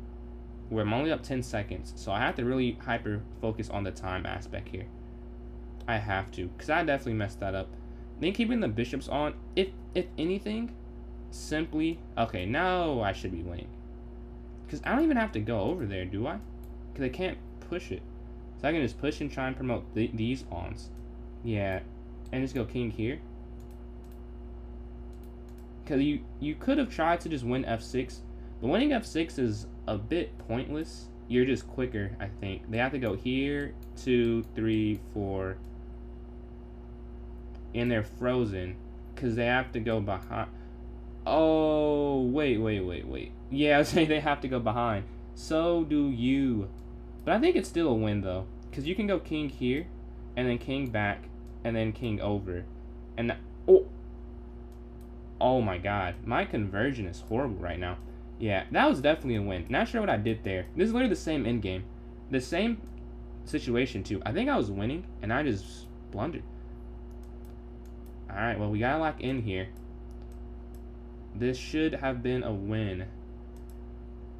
where I'm only up 10 seconds. So I have to really hyper focus on the time aspect here. I have to. Because I definitely messed that up. Then keeping the bishops on. If anything, simply... Okay, now I should be winning. Because I don't even have to go over there, do I? Because I can't push it. So I can just push and try and promote these pawns. Yeah. And just go king here. Because you could have tried to just win f6. But winning f6 is a bit pointless. You're just quicker, I think. They have to go here, 2, 3, 4. And they're frozen. Because they have to go behind. Oh, wait. Yeah, I was saying they have to go behind. So do you. But I think it's still a win, though. Because you can go king here, and then king back, and then king over. And, oh my god. My conversion is horrible right now. Yeah, that was definitely a win. Not sure what I did there. This is literally the same endgame. The same situation, too. I think I was winning, and I just blundered. Alright, well, we gotta lock in here. This should have been a win.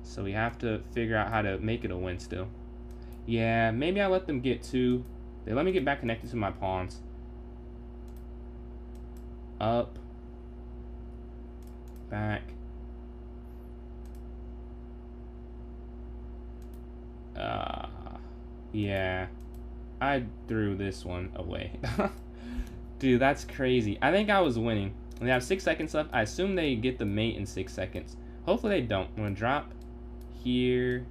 So we have to figure out how to make it a win still. Yeah, maybe I let them get 2. They let me get back connected to my pawns. Up. Back. Yeah. I threw this one away. Dude, that's crazy. I think I was winning. They have 6 seconds left. I assume they get the mate in 6 seconds. Hopefully they don't. I'm going to drop here.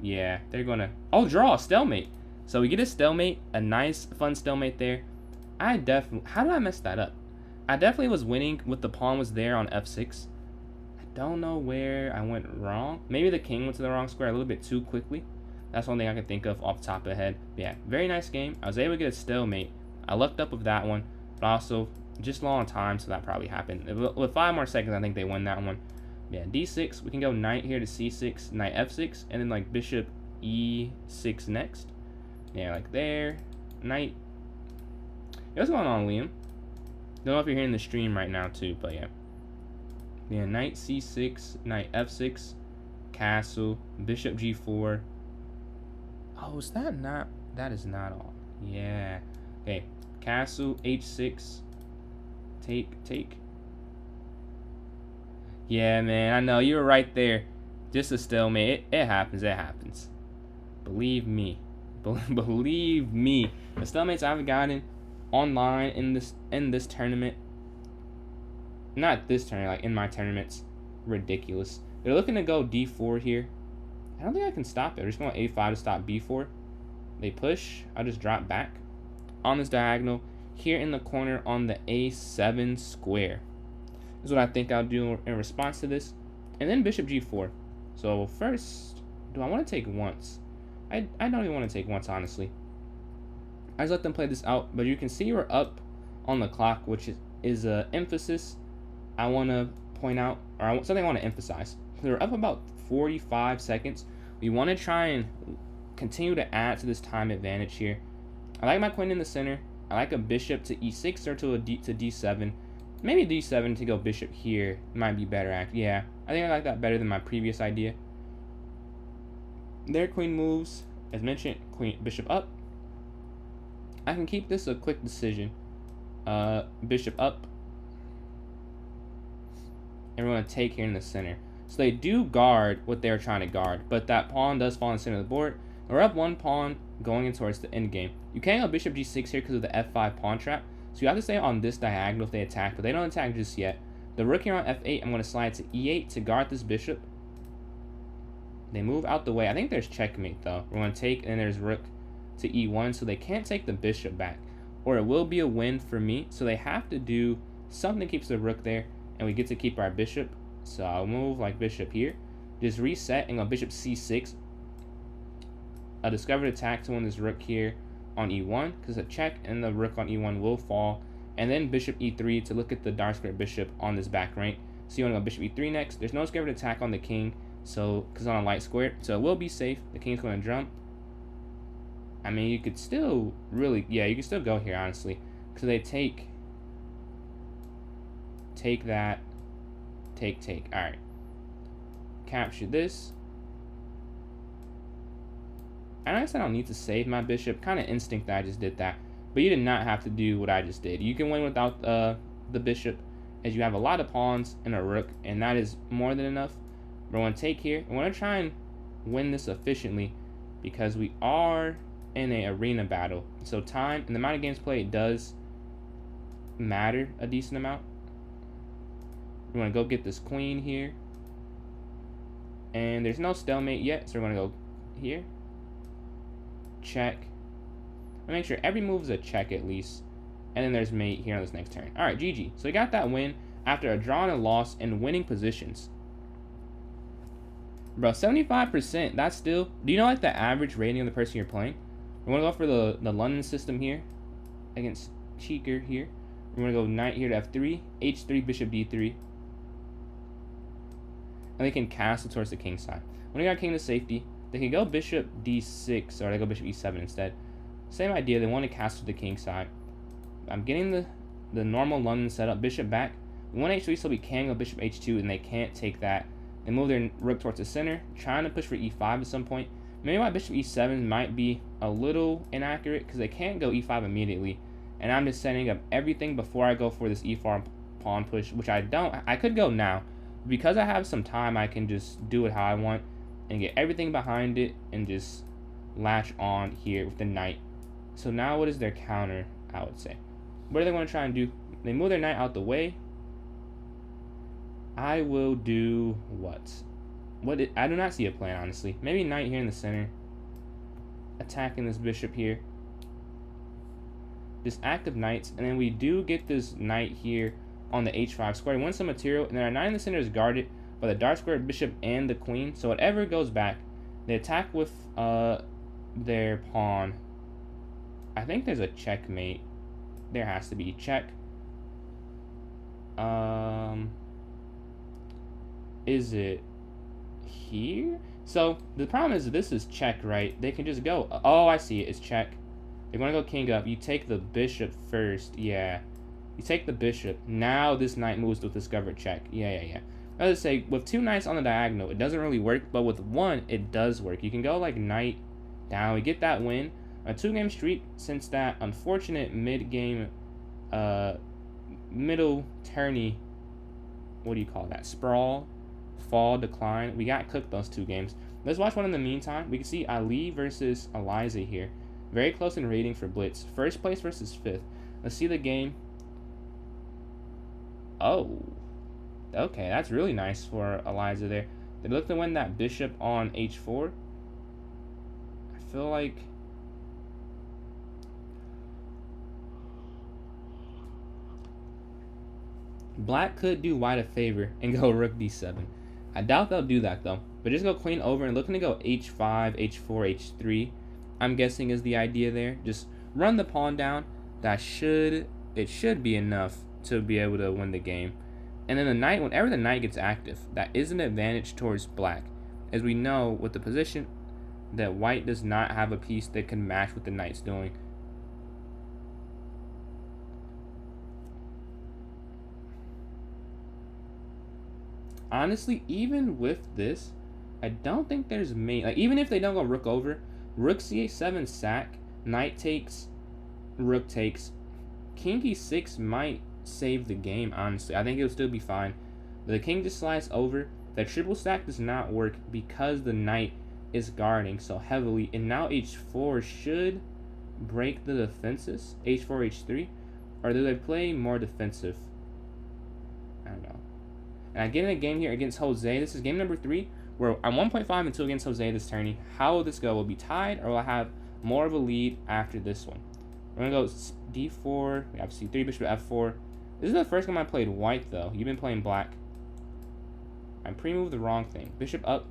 Yeah, they're going to... Oh, draw. Stalemate. So we get a stalemate. A nice, fun stalemate there. I definitely... How did I mess that up? I definitely was winning with the pawn was there on f6. I don't know where I went wrong. Maybe the king went to the wrong square a little bit too quickly. That's one thing I can think of off the top of the head. But yeah, very nice game. I was able to get a stalemate. I lucked up with that one. But also, just low on time, so that probably happened. With 5 more seconds, I think they win that one. Yeah, d6. We can go knight here to c6, knight f6, and then like bishop e6 next. Yeah, like there. Knight. Hey, what's going on, Liam? Don't know if you're hearing the stream right now, too, but yeah. Yeah, knight c6, knight f6, castle, bishop g4. Oh, is that not... That is not all. Yeah. Okay. Castle, h6. Take. Yeah, man. I know. You were right there. Just a stalemate. It happens. Believe me. Believe me. The stalemates I've gotten online in this tournament. Not this tournament. Like, in my tournaments. Ridiculous. They're looking to go d4 here. I don't think I can stop it. They're just going a5 to stop b4. They push. I'll just drop back. On this diagonal. Here in the corner on the a7 square. This is what I think I'll do in response to this. And then bishop g4. So first, do I want to take once? I don't even want to take once, honestly. I just let them play this out. But you can see we're up on the clock, which is an emphasis I want to point out. Or something I want to emphasize. We're up about 45 seconds. We want to try and continue to add to this time advantage here. I like my queen in the center. I like a bishop to e6 or to d7. Maybe d7 to go bishop here might be better. Yeah, I think I like that better than my previous idea. Their queen moves, as mentioned, bishop up. I can keep this a quick decision. Bishop up. And we're going to take here in the center. So they do guard what they're trying to guard, but that pawn does fall in the center of the board. We're up 1 pawn going in towards the end game. You can't go bishop g6 here because of the f5 pawn trap. So you have to stay on this diagonal if they attack, but they don't attack just yet. The rook here on f8, I'm going to slide to e8 to guard this bishop. They move out the way. I think there's checkmate though. We're going to take, and there's rook to e1, so they can't take the bishop back. Or it will be a win for me. So they have to do something that keeps the rook there, and we get to keep our bishop. So I'll move like bishop here. Just reset and go bishop c6. A discovered attack to win this rook here on e1, because a check and the rook on e1 will fall. And then bishop e3 to look at the dark square bishop on this back rank. So you want to go bishop e3 next. There's no discovered attack on the king, so because on a light square, so it will be safe. The king's going to jump. I mean, you could still really, yeah, you can still go here, honestly. Because they take that, take. Alright. Capture this. And I guess I don't need to save my bishop. Kind of instinct that I just did that. But you did not have to do what I just did. You can win without the bishop, as you have a lot of pawns and a rook. And that is more than enough. We're going to take here. I want to try and win this efficiently, because we are in a arena battle, so time and the amount of games played does matter a decent amount. We want to go get this queen here, and there's no stalemate yet, so we're going to go here, check. I'll make sure every move is a check at least, and then there's mate here on this next turn. All right, GG. So we got that win after a draw and a loss and winning positions. Bro, 75%, that's still, do you know like the average rating of the person you're playing? We're going to go for the London system here against Cheeker here. We're going to go knight here to f3, h3, bishop d3. And they can castle towards the king side. When they got king to safety, they can go bishop d6, or they go bishop e7 instead. Same idea, they want to castle to the king side. I'm getting the normal London setup, bishop back. We want h3, so we can go bishop h2, and they can't take that. They move their rook towards the center, trying to push for e5 at some point. Maybe my bishop e7 might be a little inaccurate, because they can't go e5 immediately. And I'm just setting up everything before I go for this e4 pawn push, which I don't. I could go now. Because I have some time, I can just do it how I want and get everything behind it and just latch on here with the knight. So now what is their counter, I would say? What do they want to try and do? They move their knight out the way. I will do what? I do not see a plan, honestly. Maybe knight here in the center. Attacking this bishop here. This active knights. And then we do get this knight here on the h5 square. We win some material. And then our knight in the center is guarded by the dark square bishop and the queen. So whatever goes back, they attack with their pawn. I think there's a checkmate. There has to be. Check. Is it here? So the problem is this is check, right? They can just go. Oh, I see it. It's check. They're going to go king up. You take the bishop first. Yeah. You take the bishop. Now this knight moves with discovered check. Yeah. As I say, with two knights on the diagonal, it doesn't really work. But with one, it does work. You can go like knight down. We get that win. A 2-game streak since that unfortunate mid-game, middle tourney, what do you call that? Sprawl, fall, decline. We got cooked those 2 games. Let's watch one in the meantime. We can see Ali versus Eliza here. Very close in rating for Blitz. First place versus 5th. Let's see the game. Oh. Okay, that's really nice for Eliza there. They look to win that bishop on h4. I feel like Black could do white a favor and go rook d7. I doubt they'll do that though. But just go queen over and looking to go h5, h4, h3. I'm guessing is the idea there. Just run the pawn down. It should be enough to be able to win the game. And then the knight, whenever the knight gets active, that is an advantage towards black. As we know with the position that white does not have a piece that can match what the knight's doing. Honestly, even with this, I don't think there's mate. Like, even if they don't go rook over, rook c8, sack, knight takes, rook takes, king e6 might save the game, honestly. I think it'll still be fine. But the king just slides over. The triple stack does not work because the knight is guarding so heavily, and now h4 should break the defenses. h4, h3, or do they play more defensive? I don't know. And I get in a game here against Jose. This is game number 3, where I'm 1.5 and 2 against Jose this tourney. How will this go? Will it be tied, or will I have more of a lead after this one? We're going to go d4. We have c3, bishop f4. This is the first game I played white, though. You've been playing black. I pre-moved the wrong thing. Bishop up.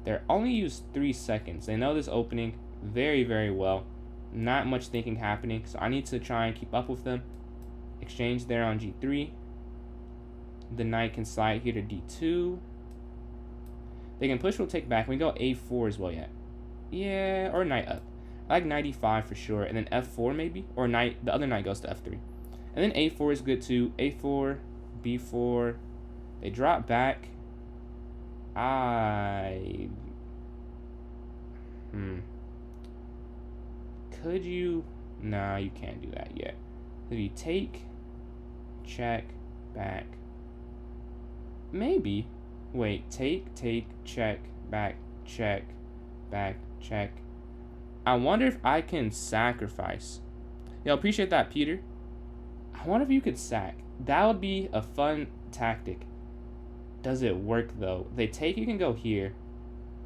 They're only used 3 seconds. They know this opening very, very well. Not much thinking happening, so I need to try and keep up with them. Exchange there on g3. The knight can slide here to d2. They can push, we'll take back. We go a4 as well yet. Yeah, or knight up. I like knight e5 for sure, and then f4 maybe, or knight. The other knight goes to f3, and then a4 is good too. a4, b4. They drop back. Could you? Nah, you can't do that yet. If you take, check, back. Maybe. Wait, take, check, back, check, check. I wonder if I can sacrifice. Yo, appreciate that, Peter. I wonder if you could sack. That would be a fun tactic. Does it work, though? They take, you can go here.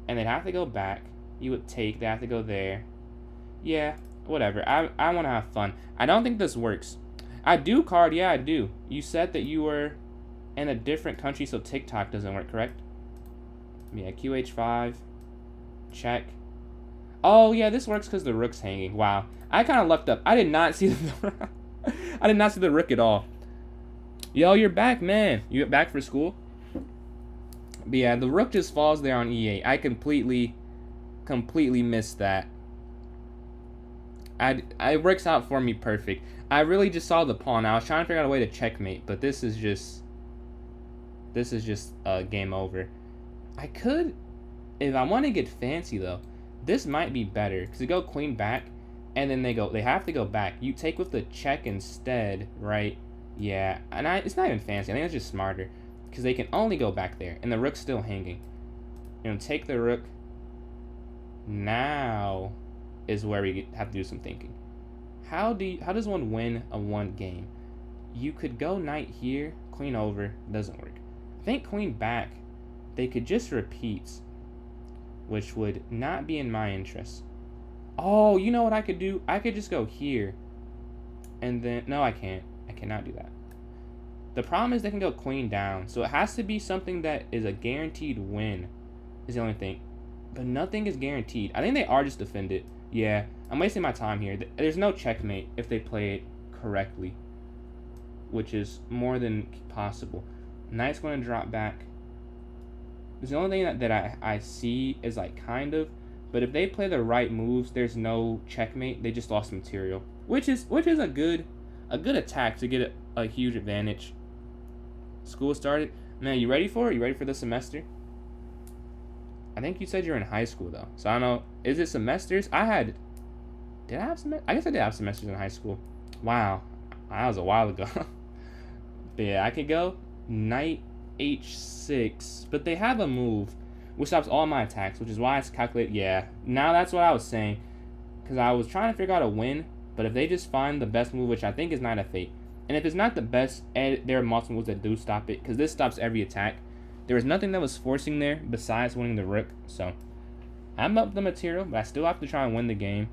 And they'd have to go back. You would take, they have to go there. Yeah, whatever. I want to have fun. I don't think this works. I do, Card. Yeah, I do. You said that you were in a different country, so TikTok doesn't work, correct? Yeah, QH5. Check. Oh, yeah, this works because the rook's hanging. Wow. I kind of lucked up. I did not see the I did not see the rook at all. Yo, you're back, man. You back for school? But yeah, the rook just falls there on e8. I completely missed that. It works out for me perfect. I really just saw the pawn. I was trying to figure out a way to checkmate, but this is just game over. I could, if I want to get fancy though, this might be better because they go queen back, and then they have to go back. You take with the check instead, right? Yeah, and it's not even fancy. I think it's just smarter because they can only go back there, and the rook's still hanging. You know, take the rook. Now is where we have to do some thinking. How does one win a one game? You could go knight here, queen over, doesn't work. I think queen back, they could just repeat, which would not be in my interest. Oh, you know what I could do? I could just go here, and then, no, I can't. I cannot do that. The problem is they can go queen down, so it has to be something that is a guaranteed win, is the only thing. But nothing is guaranteed. I think they are just defended. Yeah, I'm wasting my time here. There's no checkmate if they play it correctly, which is more than possible. Knight's going to drop back. There's the only thing that I see is like kind of, but if they play the right moves, there's no checkmate. They just lost material, which is a good attack to get a huge advantage. School started. Man, you ready for it? You ready for the semester? I think you said you're in high school though, so I don't know. Is it semesters? Did I have semesters? I guess I did have semesters in high school. Wow, that was a while ago. But yeah, I could go knight h6, but they have a move which stops all my attacks, which is why it's calculated. Yeah, now that's what I was saying, because I was trying to figure out a win, but if they just find the best move, which I think is knight f8, and if it's not the best, there are multiple moves that do stop it, because this stops every attack. There was nothing that was forcing there besides winning the rook, so I'm up the material, but I still have to try and win the game.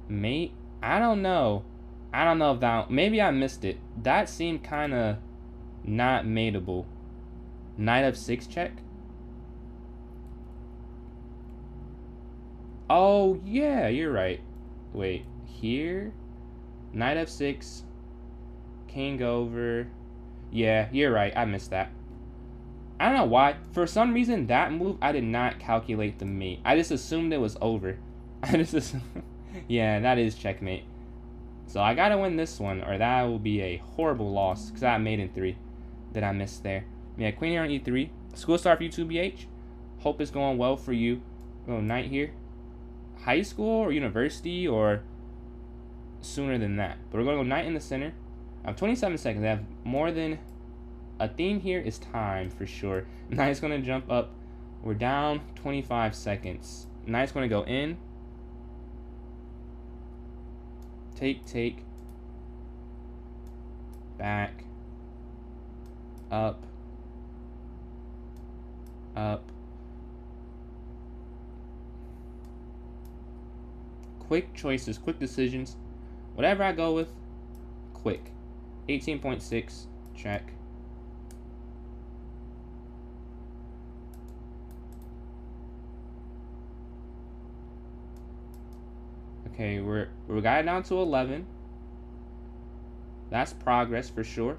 Mate, I don't know if that, maybe I missed it. That seemed kind of not mateable. Knight f6 check. Oh yeah, you're right. Wait, here, knight f6. King over. Yeah, you're right. I missed that. I don't know why. For some reason, that move, I did not calculate the mate. I just assumed it was over. I just assumed. Yeah, that is checkmate. So I gotta win this one, or that will be a horrible loss, because I made in 3 that I missed there. Yeah, queen here on e3. School start for you 2BH. Hope it's going well for you. Go knight here. High school or university or sooner than that. But we're going to go knight in the center. I have 27 seconds. I have more than a theme here is time for sure. Knight's gonna jump up. We're down 25 seconds. Knight's gonna go in. Take. Back. Up. Quick choices, quick decisions. Whatever I go with, quick. 18.6, check. Okay, we got it down to 11. That's progress for sure.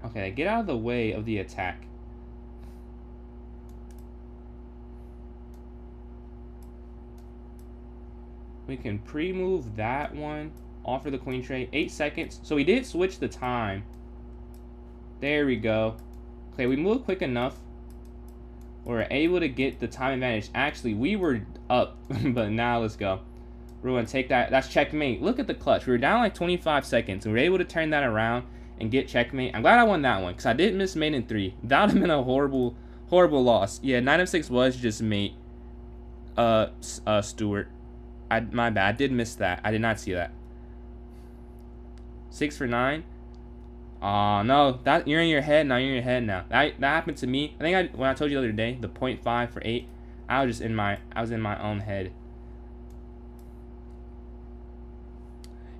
Okay, get out of the way of the attack. We can pre-move that one. Offer the queen trade. 8 seconds. So we did switch the time. There we go. Okay, we moved quick enough. We're able to get the time advantage. Actually, we were up, but now let's go. We're going to take that. That's checkmate. Look at the clutch. We were down like 25 seconds, and we were able to turn that around and get checkmate. I'm glad I won that one, because I didn't miss mate in 3. That would have been a horrible loss. Yeah, knight f6 was just mate. Stewart. My bad. I did miss that. I did not see that. 6 for 9. Oh no, that you're in your head now. You're in your head now. That happened to me. I think when I told you the other day, the 0.5 for 8. I was in my own head.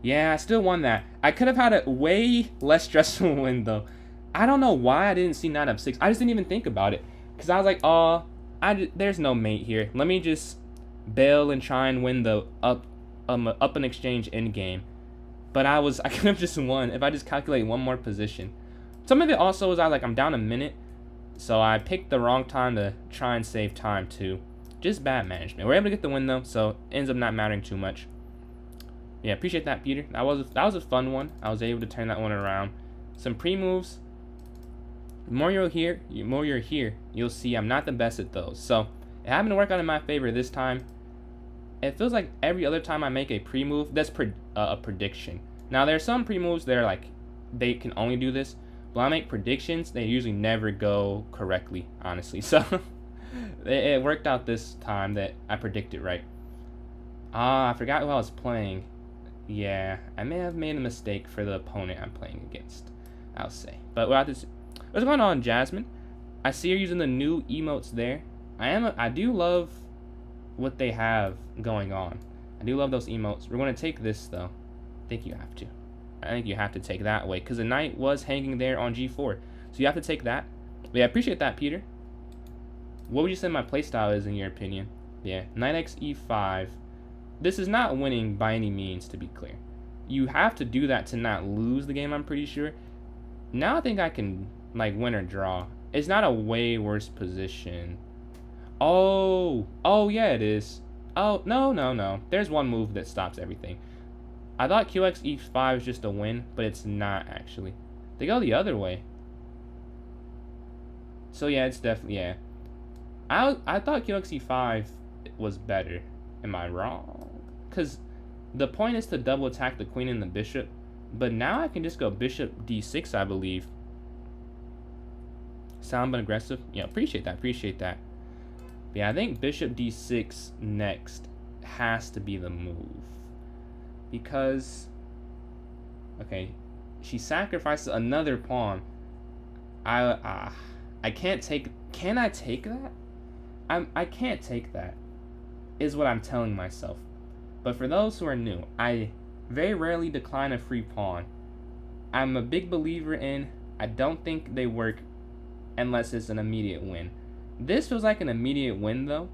Yeah, I still won that. I could have had a way less stressful win though. I don't know why I didn't see knight f6. I just didn't even think about it because I was like, oh, there's no mate here. Let me just bail and try and win the up an exchange end game. But I could have just won if I just calculate one more position. Some of it also was I'm down a minute, so I picked the wrong time to try and save time too. Just bad management. We're able to get the win though, so it ends up not mattering too much. Yeah, appreciate that, Peter. That was a fun one. I was able to turn that one around. Some pre-moves. The more you're here, you'll see I'm not the best at those. So it happened to work out in my favor this time. It feels like every other time I make a pre-move, that's a prediction. Now, there are some pre-moves that are they can only do this. But when I make predictions, they usually never go correctly, honestly. So, it worked out this time that I predicted right. I forgot who I was playing. Yeah, I may have made a mistake for the opponent I'm playing against, I'll say. But what's going on, Jasmine? I see you're using the new emotes there. I do love what they have going on. I do love those emotes. We're going to take this though. I think you have to take that away because the knight was hanging there on g4, so you have to take that. But yeah, I appreciate that, Peter. What would you say my playstyle is in your opinion? Yeah, knight x e5. This is not winning by any means, to be clear. You have to do that to not lose the game, I'm pretty sure. Now I think I can win or draw. It's not a way worse position. Oh yeah, it is. Oh, no. There's one move that stops everything. I thought qx e5 was just a win, but it's not actually. They go the other way. So yeah, it's definitely, yeah. I thought qx e5 was better. Am I wrong? Because the point is to double attack the queen and the bishop. But now I can just go bishop d6, I believe. Sound but aggressive. Yeah, appreciate that. Yeah, I think bishop d6 next has to be the move. Because, okay, she sacrifices another pawn. I can't take, can I take that? I can't take that, is what I'm telling myself. But for those who are new, I very rarely decline a free pawn. I'm a big believer in, I don't think they work unless it's an immediate win. This feels like an immediate win though,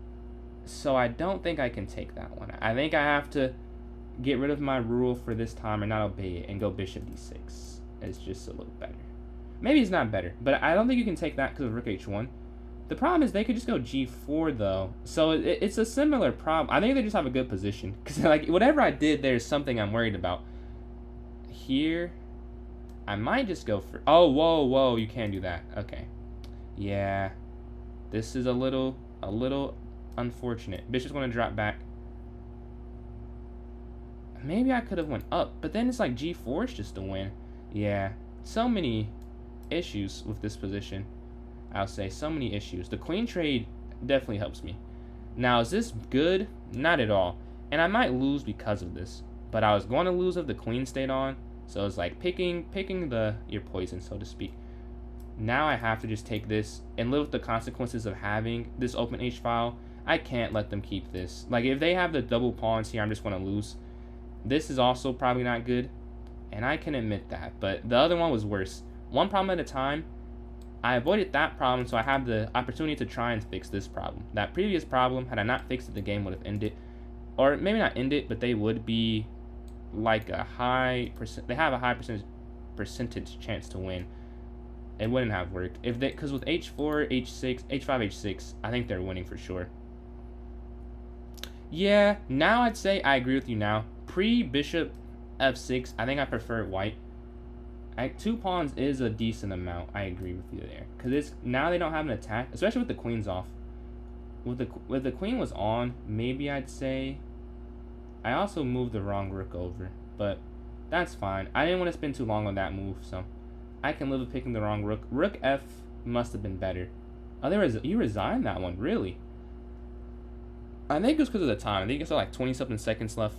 so I don't think I can take that one. I think I have to get rid of my rule for this time and not obey it and go bishop d6. It's just a little better. Maybe it's not better, but I don't think you can take that because of rook h1. The problem is they could just go g4 though, so it's a similar problem. I think they just have a good position because whatever I did, there's something I'm worried about. Here, I might just go for... Oh, whoa, whoa, you can't do that. Okay. Yeah. This is a little unfortunate. Bishop's going to drop back. Maybe I could have went up, but then it's like G4 is just a win. Yeah. So many issues with this position. I'll say so many issues. The queen trade definitely helps me. Now, is this good? Not at all. And I might lose because of this. But I was going to lose if the queen stayed on. So it's like picking your poison, so to speak. Now I have to just take this and live with the consequences of having this open H file. I can't let them keep this. Like, if they have the double pawns here, I'm just going to lose. This is also probably not good. And I can admit that. But the other one was worse. One problem at a time. I avoided that problem, so I have the opportunity to try and fix this problem. That previous problem, had I not fixed it, the game would have ended. Or maybe not ended, but they would be like a high percent. They have a high percentage chance to win. It wouldn't have worked if they, because with H4, H6, H5, H6, I think they're winning for sure. Yeah, now I'd say I agree with you now. Pre-bishop F6, I think I prefer white. 2 pawns is a decent amount. I agree with you there, because it's now they don't have an attack, especially with the queens off. With the queen was on, maybe I'd say. I also moved the wrong rook over, but that's fine. I didn't want to spend too long on that move, so I can live with picking the wrong rook. Rook F must have been better. Oh, you resigned that one, really? I think it was because of the time. I think it's like 20-something seconds left.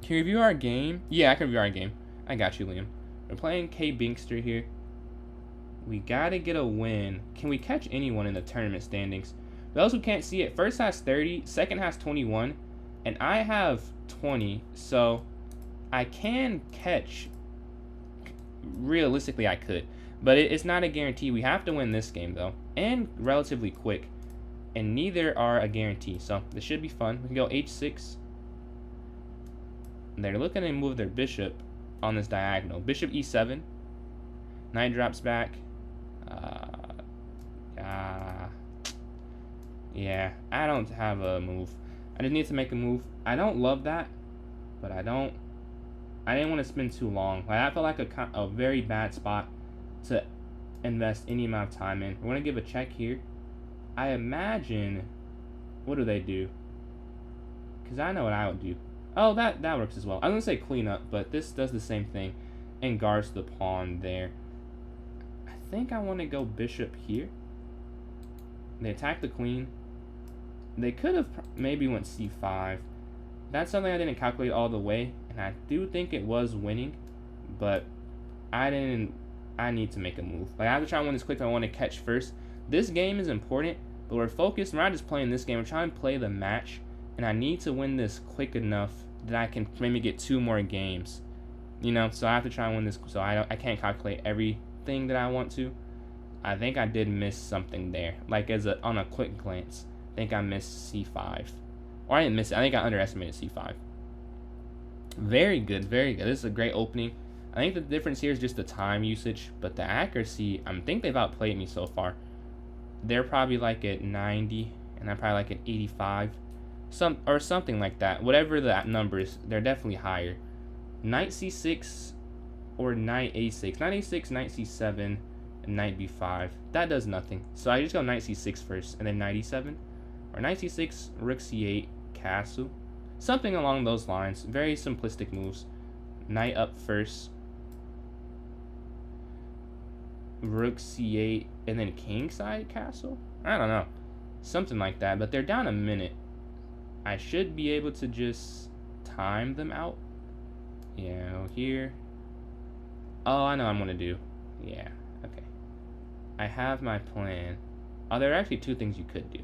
Can you review our game? Yeah, I can review our game. I got you, Liam. We're playing K Binkster here. We gotta get a win. Can we catch anyone in the tournament standings? For those who can't see it, first has 30, second has 21, and I have 20, so I can catch. Realistically, I could, but it's not a guarantee. We have to win this game, though, and relatively quick, and neither are a guarantee, so this should be fun. We can go H6. They're looking to move their bishop on this diagonal. Bishop E7. Knight drops back. Yeah, I don't have a move. I just need to make a move. I don't love that, but I didn't want to spend too long. Like, I felt like a very bad spot to invest any amount of time in. We're going to give a check here. I imagine, what do they do? Because I know what I would do. Oh, that works as well. I was going to say clean up, but this does the same thing and guards the pawn there. I think I want to go bishop here. They attack the queen. They could have maybe went c5. That's something I didn't calculate all the way, and I do think it was winning, but I need to make a move. Like, I have to try and win this quick. I want to catch first. This game is important, but we're focused. We're not just playing this game. We're trying to play the match, and I need to win this quick enough that I can maybe get 2 more games. You know, so I have to try and win this. So I can't calculate everything that I want to. I think I did miss something there. Like, on a quick glance, I think I missed c5. Or I didn't miss it. I think I underestimated c5. Very good, very good. This is a great opening. I think the difference here is just the time usage, but the accuracy, I think they've outplayed me so far. They're probably like at 90, and I'm probably like at 85. Or something like that. Whatever that number is, they're definitely higher. Knight c6 or knight a6. Knight a6, knight c7, and knight b5. That does nothing. So I just go knight c6 first, and then knight e7. Or knight c6, rook c8, castle. Something along those lines. Very simplistic moves. Knight up first. Rook c8, and then kingside castle? I don't know. Something like that, but they're down a minute. I should be able to just time them out. Yeah, here. Oh, I know what I'm gonna do. Yeah, okay. I have my plan. Oh, there are actually 2 things you could do.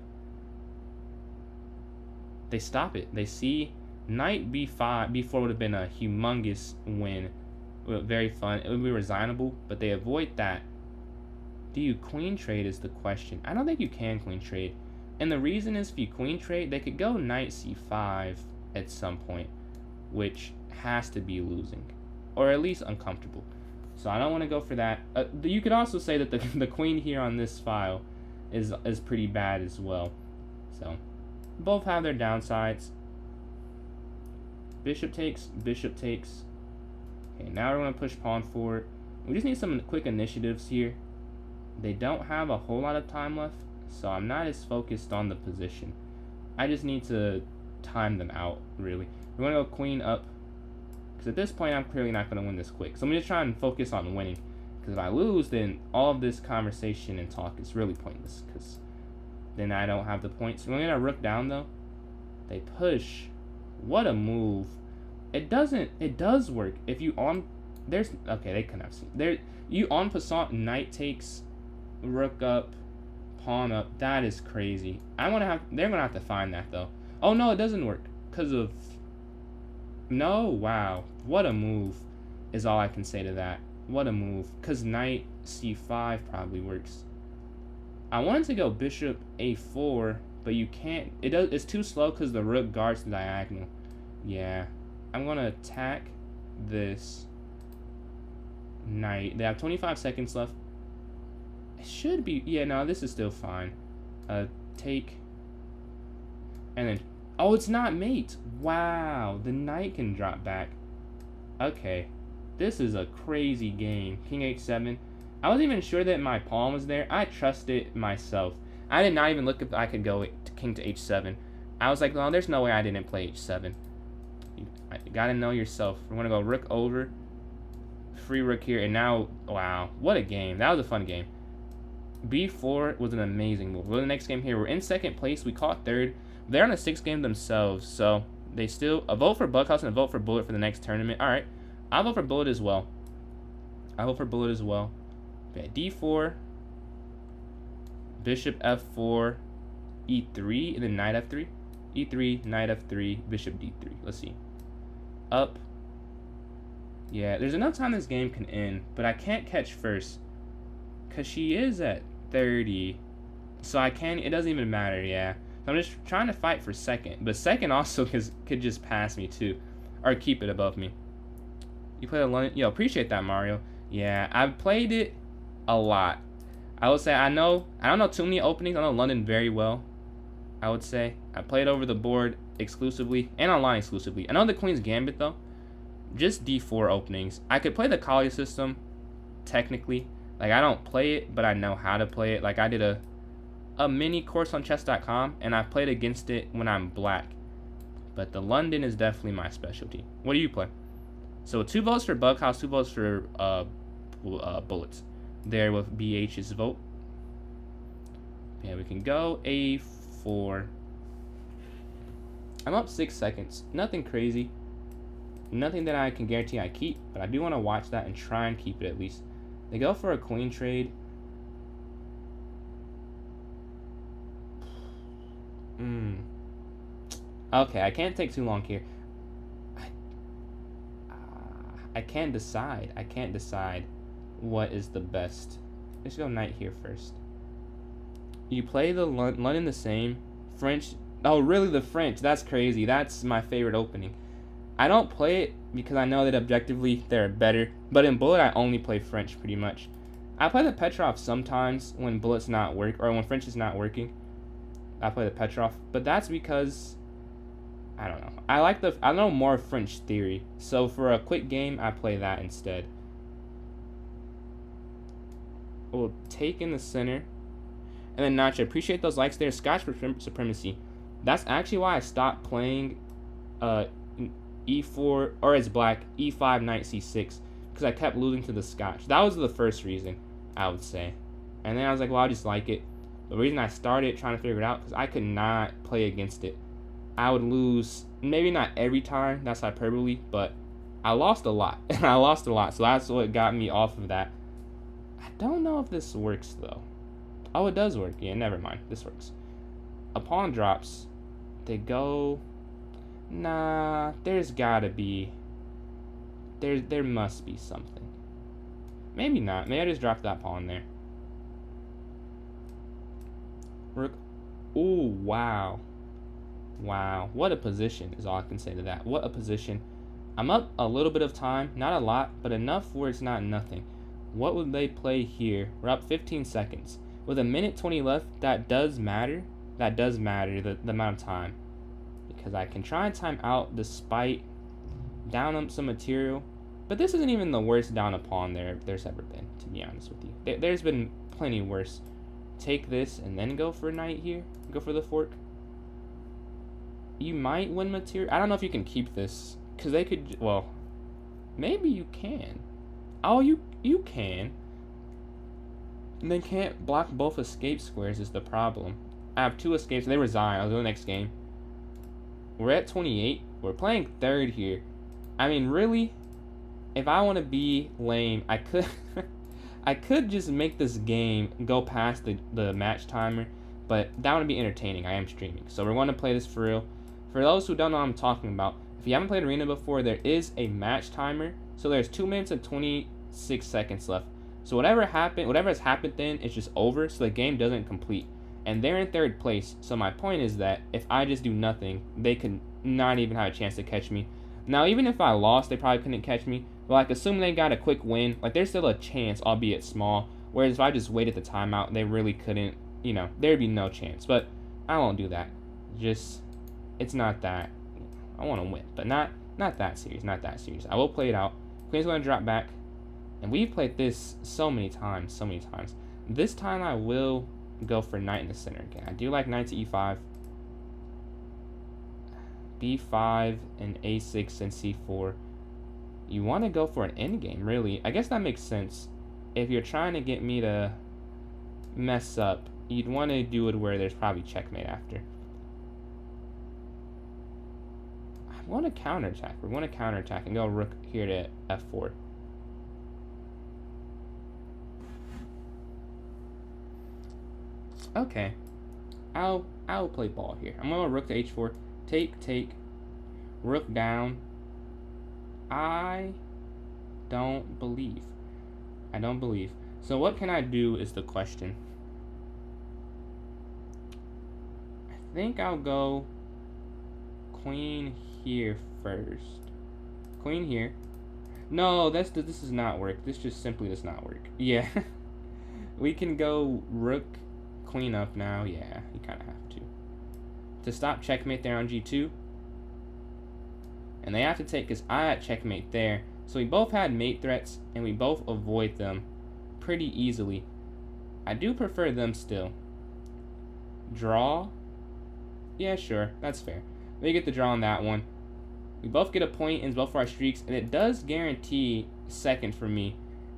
They stop it. They see knight b5. b4 would have been a humongous win. Very fun. It would be resignable, but they avoid that. Do you queen trade is the question. I don't think you can queen trade. And the reason is, if you queen trade, they could go knight c5 at some point, which has to be losing, or at least uncomfortable. So I don't want to go for that. You could also say that the queen here on this file is pretty bad as well. So both have their downsides. Bishop takes, bishop takes. Okay, now we're going to push pawn forward. We just need some quick initiatives here. They don't have a whole lot of time left, so I'm not as focused on the position. I just need to time them out, really. We're going to go queen up, because at this point, I'm clearly not going to win this quick. So I'm going to try and focus on winning, because if I lose, then all of this conversation and talk is really pointless, because then I don't have the points. We're going to rook down, though. They push. What a move. It does work. If you okay, they couldn't have seen. You en passant, knight takes, rook up, pawn up. That is crazy. They're going to have to find that, though. Oh, no, it doesn't work. Because of, no, wow. What a move is all I can say to that. What a move. Because knight c5 probably works. I wanted to go bishop a4, but you can't. It's too slow because the rook guards the diagonal. Yeah. I'm going to attack this knight. They have 25 seconds left. It should be. Yeah, no, this is still fine. Take. And then. Oh, it's not mate. Wow. The knight can drop back. Okay. This is a crazy game. King h7. I wasn't even sure that my pawn was there. I trusted myself. I did not even look if I could go to king to h7. I was like, well, there's no way I didn't play h7. You gotta know yourself. We're gonna go rook over. Free rook here. And now, wow. What a game. That was a fun game. b4 was an amazing move. We're the next game here. We're in second place. We caught third. They're on a 6th game themselves. So they still, a vote for Buckhouse and a vote for Bullet for the next tournament. All right. I'll vote for Bullet as well. Okay, d4, bishop f4, e3, and then knight f3. e3, knight f3, bishop d3. Let's see. Up. Yeah, there's enough time this game can end, but I can't catch first. Because she is at 30. So I can, it doesn't even matter, yeah. So I'm just trying to fight for second. But second also could just pass me too. Or keep it above me. You play the London? Yo, appreciate that, Mario. Yeah, I've played it a lot. I would say I don't know too many openings. I know London very well. I would say I played over the board exclusively and online exclusively. I know the Queen's Gambit though. Just d4 openings. I could play the Kali system technically. Like I don't play it, but I know how to play it. Like I did a mini course on chess.com and I played against it when I'm black. But the London is definitely my specialty. What do you play? So 2 votes for Bughouse, 2 votes for Bullets. There with BH's vote. Yeah, we can go a4. I'm up 6 seconds. Nothing crazy. Nothing that I can guarantee I keep, but I do want to watch that and try and keep it at least. They go for a queen trade. Okay, I can't take too long here. I can't decide. I can't decide what is the best. Let's go knight here first. You play the London the same. French. Oh, really? The French. That's crazy. That's my favorite opening. I don't play it because I know that objectively they're better. But in Bullet, I only play French pretty much. I play the Petrov sometimes when Bullet's not or when French is not working. I play the Petrov, but that's because I don't know. I know more French theory. So for a quick game, I play that instead. We'll take in the center. And then Nacho, appreciate those likes there. Scotch supremacy. That's actually why I stopped playing e4, or as black, e5, knight c6. Because I kept losing to the Scotch. That was the first reason, I would say. And then I was like, well, I just like it. The reason I started trying to figure it out, because I could not play against it. I would lose, maybe not every time, that's hyperbole, but I lost a lot. I lost a lot, so that's what got me off of that. I don't know if this works, though. Oh, it does work. Yeah, never mind. This works. A pawn drops. They go... Nah, there's gotta be... There must be something. Maybe not. Maybe I just dropped that pawn there. Rook. Ooh, wow. Wow. What a position is all I can say to that. What a position. I'm up a little bit of time. Not a lot, but enough where it's not nothing. What would they play here? We're up 15 seconds. With a minute 20 left, that does matter. That does matter, the amount of time. Because I can try and time out despite down some material. But this isn't even the worst down upon there's ever been, to be honest with you. There's been plenty worse. Take this and then go for knight here. Go for the fork. You might win material. I don't know if you can keep this. Because they could... Well, maybe you can. Oh, you can. And they can't block both escape squares is the problem. I have 2 escapes. They resign. I'll do the next game. We're at 28. We're playing third here. I mean, really? If I want to be lame, I could... I could just make this game go past the match timer, but that would be entertaining. I am streaming. So we're going to play this for real. For those who don't know what I'm talking about, if you haven't played Arena before, there is a match timer. So there's 2 minutes and 26 seconds left. So whatever has happened then, it's just over, so the game doesn't complete. And they're in third place, so my point is that if I just do nothing, they could not even have a chance to catch me. Now, even if I lost, they probably couldn't catch me. But, like, assume they got a quick win. Like, there's still a chance, albeit small. Whereas if I just waited the timeout, they really couldn't, you know, there'd be no chance. But I won't do that. Just, it's not that. I want to win, but not that serious, not that serious. I will play it out. Queen's going to drop back. And we've played this so many times. This time I will go for knight in the center again. I do like knight to e5. b5 and a6 and c4. You want to go for an endgame, really. I guess that makes sense. If you're trying to get me to mess up, you'd want to do it where there's probably checkmate after. I want to counterattack. We want to counterattack and go rook here to f4. Okay, I'll play ball here. I'm gonna rook to h4. Take. Rook down. I don't believe. So what can I do is the question. I think I'll go queen here first. Queen here. No, this does not work. This just simply does not work. Yeah. We can go rook, queen up now. Yeah, you kind of have to. To stop checkmate there on g2. And they have to take because I had checkmate there. So we both had mate threats, and we both avoid them pretty easily. I do prefer them still. Draw. Yeah, sure. That's fair. We get the draw on that one. We both get a point in both of our streaks, and it does guarantee second for me.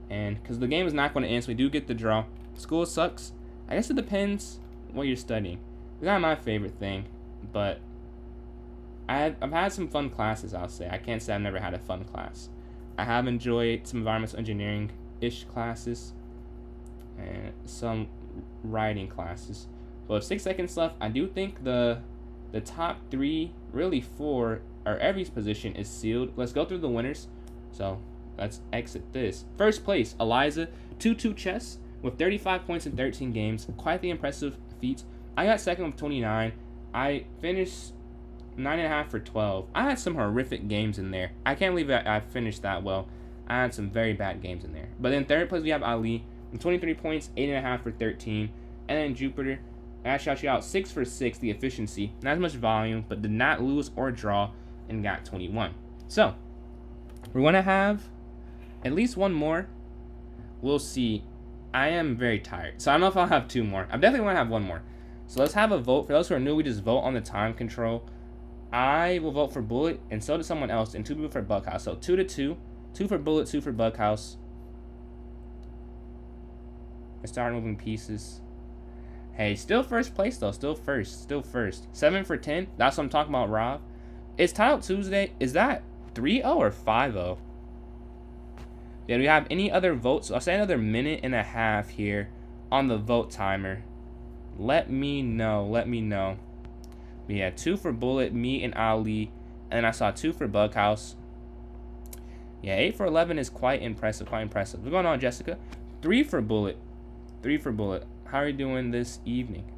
And because the game is not going to end, so we do get the draw. School sucks. I guess it depends what you're studying. It's not my favorite thing, but I've had some fun classes, I'll say. I can't say I've never had a fun class. I have enjoyed some environmental engineering-ish classes and some writing classes. But with 6 seconds left, I do think the top 3, really 4, or every position is sealed. Let's go through the winners. So let's exit this. First place, Eliza, 2-2 chess with 35 points in 13 games. Quite the impressive feat. I got second with 29. I finished 9.5 for 12. I had some horrific games in there. I can't believe I finished that well. I had some very bad games in there. But in third place, we have Ali, 23 points, 8.5 for 13. And then Jupiter, I shot you out 6 for 6, the efficiency. Not as much volume, but did not lose or draw and got 21. So, we're going to have at least one more. We'll see. I am very tired. So, I don't know if I'll have 2 more. I definitely want to have 1 more. So, let's have a vote. For those who are new, we just vote on the time control. I will vote for Bullet, and so did someone else, and 2 people for Bughouse. So 2-2. 2 for Bullet, 2 for Bughouse. I start moving pieces. Hey, still first place, though. Still first. 7 for 10. That's what I'm talking about, Rob. It's Title Tuesday. Is that 3-0 or 5-0? Yeah, do we have any other votes? I'll say another minute and a half here on the vote timer. Let me know. We had 2 for Bullet, me and Ali, and I saw 2 for Bughouse. Yeah, 8 for 11 is quite impressive. What's going on, Jessica? 3 for Bullet. How are you doing this evening?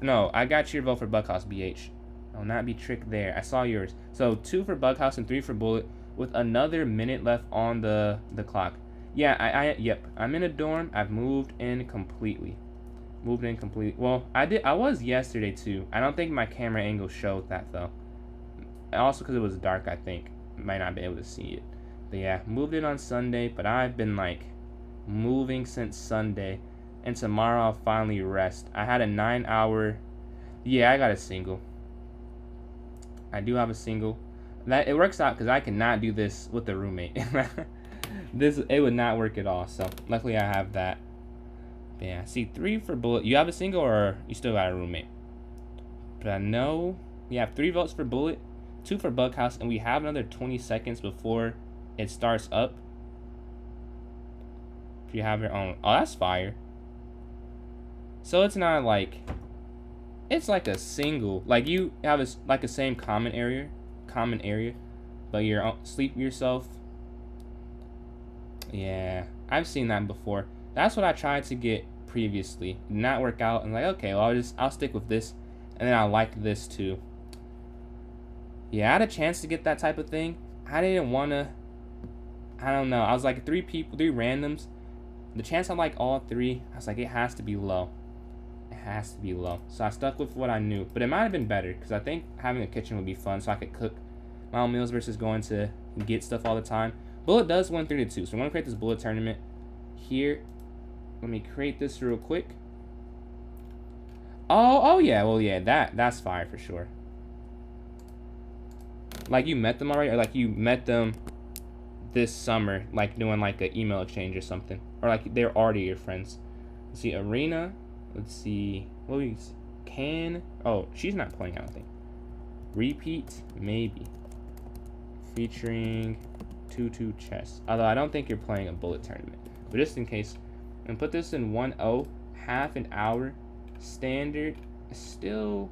No, I got your vote for Bughouse, BH. I'll not be tricked there. I saw yours. So 2 for Bughouse and 3 for Bullet with another minute left on the clock. Yeah, yep. I'm in a dorm. I've moved in completely. Well, I was yesterday too. I don't think my camera angle showed that though. Also because it was dark, I think. Might not be able to see it. But yeah, moved it on Sunday, but I've been like moving since Sunday, and tomorrow I'll finally rest. I had a 9 hour. Yeah, I got a single. I do have a single. That it works out because I cannot do this with a roommate. It would not work at all. So luckily I have that. But yeah, see, 3 for bullet. You have a single or you still got a roommate? But I know we have 3 votes for bullet, 2 for bug house, and we have another 20 seconds before it starts up. If you have your own. Oh, that's fire. So it's not like, it's like a single. Like you have a, like a same common area, but you're sleep yourself. Yeah, I've seen that before. That's what I tried to get previously. Did not work out. And like, okay, well I'll stick with this, and then I like this too. Yeah, I had a chance to get that type of thing. I didn't wanna. I don't know. I was like 3 randoms. The chance I like all 3, I was like, it has to be low. It has to be low. So I stuck with what I knew. But it might have been better because I think having a kitchen would be fun, so I could cook my own meals versus going to get stuff all the time. Bullet does win 3-2, so I'm gonna create this bullet tournament here. Let me create this real quick. Oh yeah, well yeah, that's fire for sure. Like you met them already, or like you met them this summer, like doing like an email exchange or something, or like they're already your friends. Let's see, arena. Let's see, what we can. Oh, she's not playing, I don't think. Repeat, maybe. Featuring 2-2 chess. Although I don't think you're playing a bullet tournament, but just in case, and put this in 1-0, half an hour, standard. Still,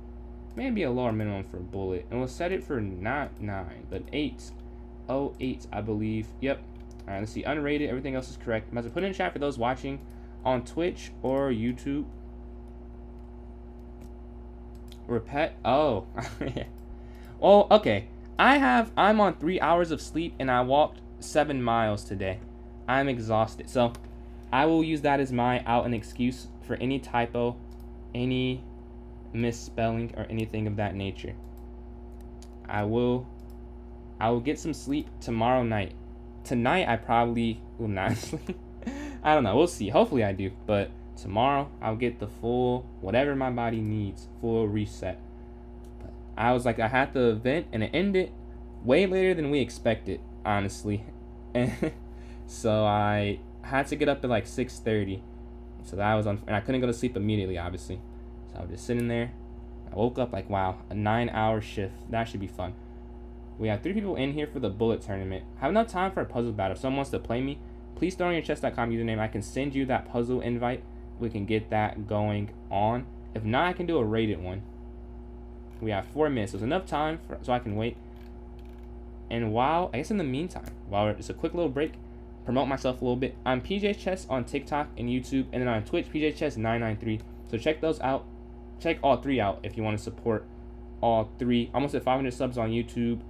maybe a lower minimum for bullet, and we'll set it for not 9, but 8. 08, I believe. Yep. All right, let's see. Unrated. Everything else is correct. I'm about to put in chat for those watching on Twitch or YouTube. Repet. Oh. Oh, okay. I'm on 3 hours of sleep and I walked 7 miles today. I'm exhausted. So I will use that as my out and excuse for any typo, any misspelling, or anything of that nature. I will get some sleep tomorrow night. Tonight I probably will not sleep. I don't know. We'll see. Hopefully I do. But tomorrow I'll get the full, whatever my body needs, full reset. But I was like, I had the event and it ended way later than we expected, honestly. And so I had to get up at like 6:30. So that was and I couldn't go to sleep immediately, obviously. So I was just sitting there. I woke up like, wow, a 9-hour shift. That should be fun. We have 3 people in here for the bullet tournament. I have enough time for a puzzle battle. If someone wants to play me, please throw in your chess.com username. I can send you that puzzle invite. We can get that going on. If not, I can do a rated one. We have 4 minutes. So there's enough time so I can wait. And I guess in the meantime, while it's a quick little break, promote myself a little bit. I'm PJ Chess on TikTok and YouTube, and then on Twitch, PJ Chess 993. So check those out. Check all 3 out if you want to support all 3. Almost at 500 subs on YouTube.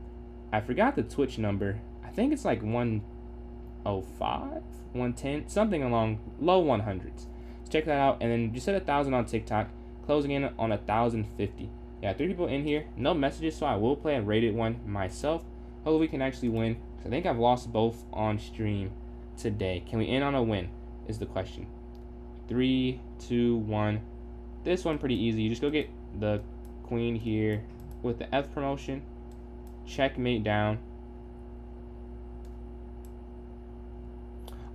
I forgot the Twitch number. I think it's like 105, 110, something along low 100s. So check that out, and then just hit 1,000 on TikTok, closing in on 1,050. Yeah, 3 people in here, no messages, so I will play a rated one myself. Hopefully we can actually win. I think I've lost both on stream today. Can we end on a win is the question. 3, 2, 1. This one pretty easy. You just go get the queen here with the F promotion. Checkmate down.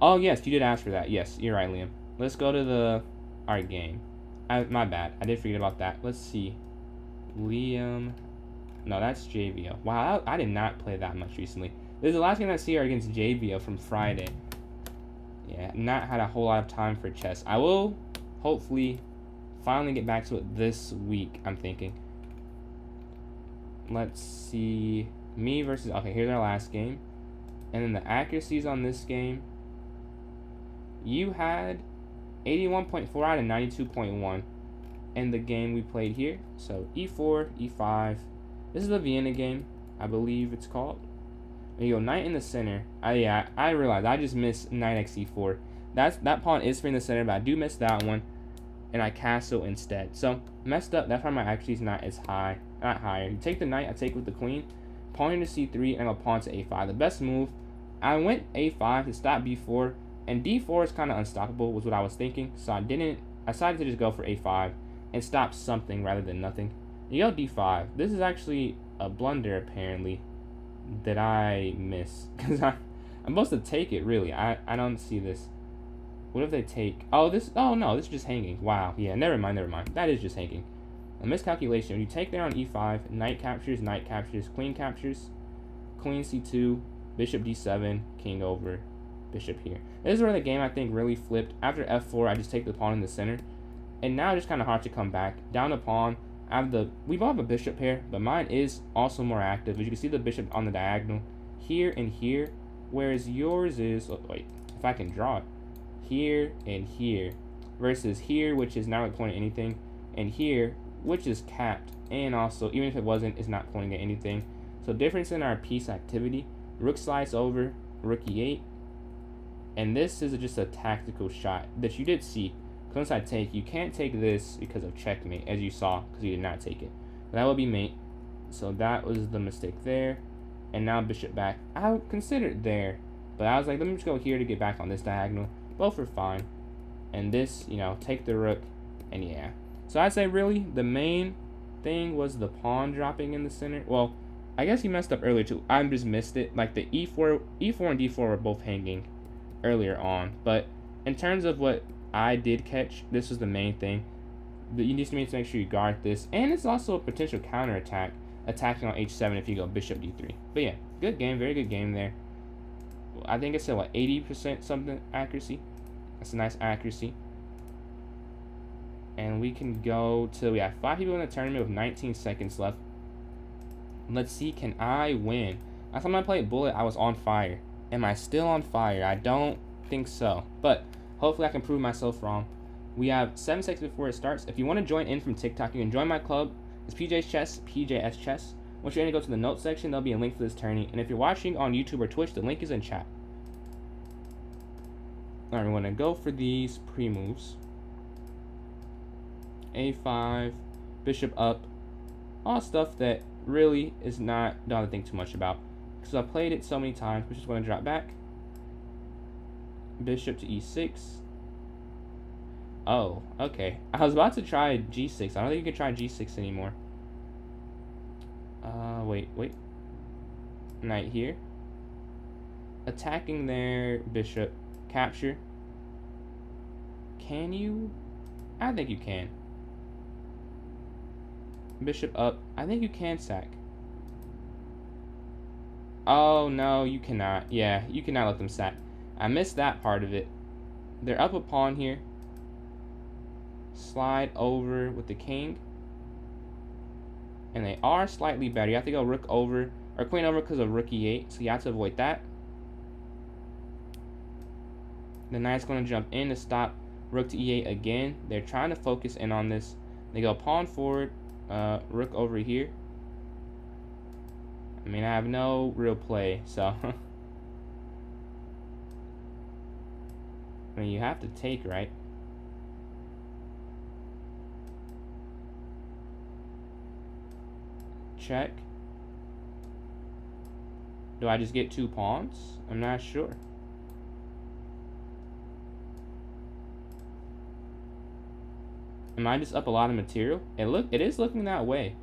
Oh yes, you did ask for that. Yes, you're right, Liam. Let's go to our game. My bad. I did forget about that. Let's see. Liam. No, that's JVO. Wow, I did not play that much recently. This is the last game I see against JVO from Friday. Yeah, not had a whole lot of time for chess. I will hopefully finally get back to it this week, I'm thinking. Let's see. Me versus... Okay, here's our last game. And then the accuracies on this game. You had 81.4 out of 92.1 in the game we played here. So E4, E5. This is the Vienna game, I believe it's called. And you go knight in the center. I realized I just missed knight x e4. That pawn is free in the center, but I do miss that one. And I castle instead. So messed up. That's why my accuracy is not as high. Not higher. You take the knight, I take with the queen. Pawn into c3, and I go pawn to a5. The best move I went a5 to stop b4, and d4 is kind of unstoppable, was what I was thinking. So I decided to just go for a5 and stop something rather than nothing. You go d5. This is actually a blunder, apparently, that I miss. Because I'm supposed to take it, really. I don't see this. What if they take... Oh, no, this is just hanging. Wow. Yeah, never mind. That is just hanging. A miscalculation. When you take there on e5, knight captures, queen captures, queen c2, bishop d7, king over, bishop here. This is where the game, I think, really flipped. After f4, I just take the pawn in the center. And now it's just kind of hard to come back. Down the pawn. We both have a bishop pair, but mine is also more active. As you can see the bishop on the diagonal here and here, whereas yours is, oh, wait, if I can draw it, here and here, versus here, which is not really pointing at anything, and here, which is capped, and also, even if it wasn't, it's not pointing at anything. So difference in our piece activity. Rook slides over, rook e8, and this is just a tactical shot that you did see. Once I take, you can't take this because of checkmate, as you saw, because you did not take it. That would be mate. So that was the mistake there. And now bishop back. I would consider it there, but I was like, let me just go here to get back on this diagonal. Both are fine. And this, you know, take the rook, and yeah. So I'd say really the main thing was the pawn dropping in the center. Well, I guess he messed up earlier too. I just missed it. Like the e4 and d4 were both hanging earlier on. But in terms of what I did catch, this was the main thing. You need to make sure you guard this, and it's also a potential counter attack, attacking on h7 if you go bishop d3. But yeah, good game, very good game there. I think it said what, 80% something accuracy. That's a nice accuracy. And we can go to, we have 5 people in the tournament with 19 seconds left. Let's see, can I win? Last time I played Bullet, I was on fire. Am I still on fire? I don't think so, but hopefully I can prove myself wrong. We have 7 seconds before it starts. If you want to join in from TikTok, you can join my club. It's PJ's Chess, PJS Chess. Once you're going to go to the notes section, there'll be a link for this tourney. And if you're watching on YouTube or Twitch, the link is in chat. Alright, we're going to go for these pre-moves. A5, bishop up. All stuff that really is not, don't have to think too much about. Because I've played it so many times. We're just going to drop back. Bishop to e6. Oh, okay. I was about to try g6. I don't think you can try g6 anymore. Wait. Knight here. Attacking their bishop. Capture. Can you? I think you can. Bishop up. I think you can sack. Oh, no, you cannot. Yeah, you cannot let them sack. I missed that part of it. They're up a pawn here. Slide over with the king. And they are slightly better. You have to go rook over, or queen over because of rook e8. So you have to avoid that. The knight's going to jump in to stop rook to e8 again. They're trying to focus in on this. They go pawn forward, rook over here. I mean, I have no real play, so... I mean, you have to take, right? Check. Do I just get 2 pawns? I'm not sure. Am I just up a lot of material? It is looking that way.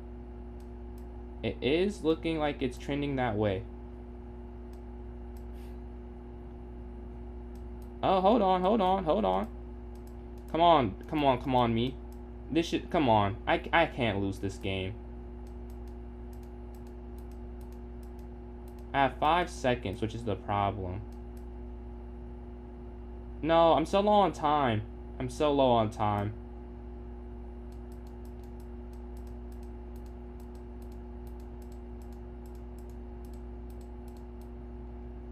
It is looking like it's trending that way. Oh, hold on. Come on, me. This should, come on. I can't lose this game. I have 5 seconds, which is the problem. No, I'm so low on time.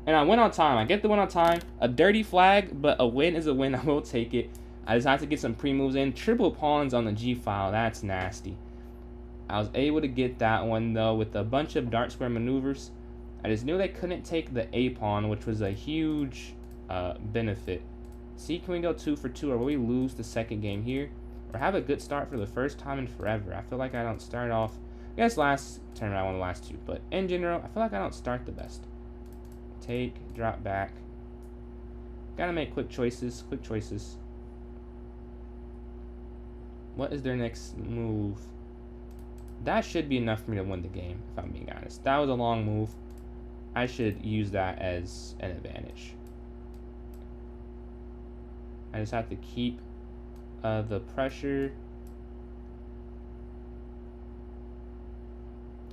And I win on time. I get the win on time. A dirty flag, but a win is a win. I will take it. I just have to get some pre-moves in. Triple pawns on the G file. That's nasty. I was able to get that one, though, with a bunch of dark square maneuvers. I just knew they couldn't take the A pawn, which was a huge benefit. See, can we go 2 for 2, or will we lose the second game here? Or have a good start for the first time in forever? I feel like I don't start off... I guess last tournament I won the last 2, but in general, I feel like I don't start the best. Take, drop back. Gotta make quick choices, quick choices. What is their next move? That should be enough for me to win the game, if I'm being honest. That was a long move. I should use that as an advantage. I just have to keep the pressure.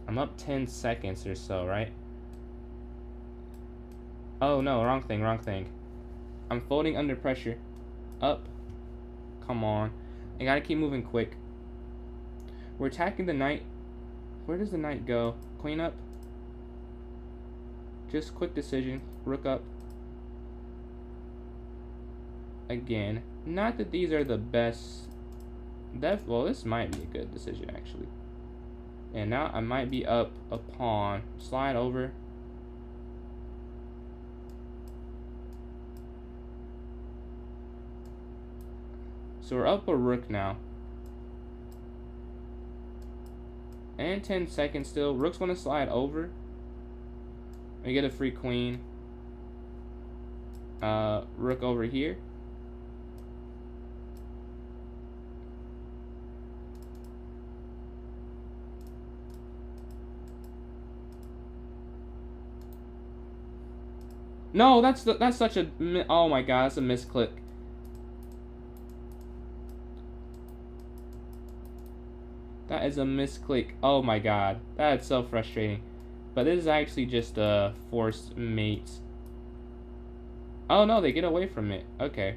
I'm up 10 seconds or so, right? Oh no, wrong thing, wrong thing. I'm folding under pressure. Up. Come on. I gotta keep moving quick. We're attacking the knight. Where does the knight go? Queen up. Just quick decision. Rook up. Again. Not that these are the best. Well, this might be a good decision, actually. And now I might be up a pawn. Slide over. So we're up a rook now. And 10 seconds still. Rook's going to slide over. We get a free queen. Rook over here. No, that's such a, oh my god, that's a misclick. That is a misclick. Oh my god, that's so frustrating. But this is actually just a forced mate. Oh no, they get away from it. Okay.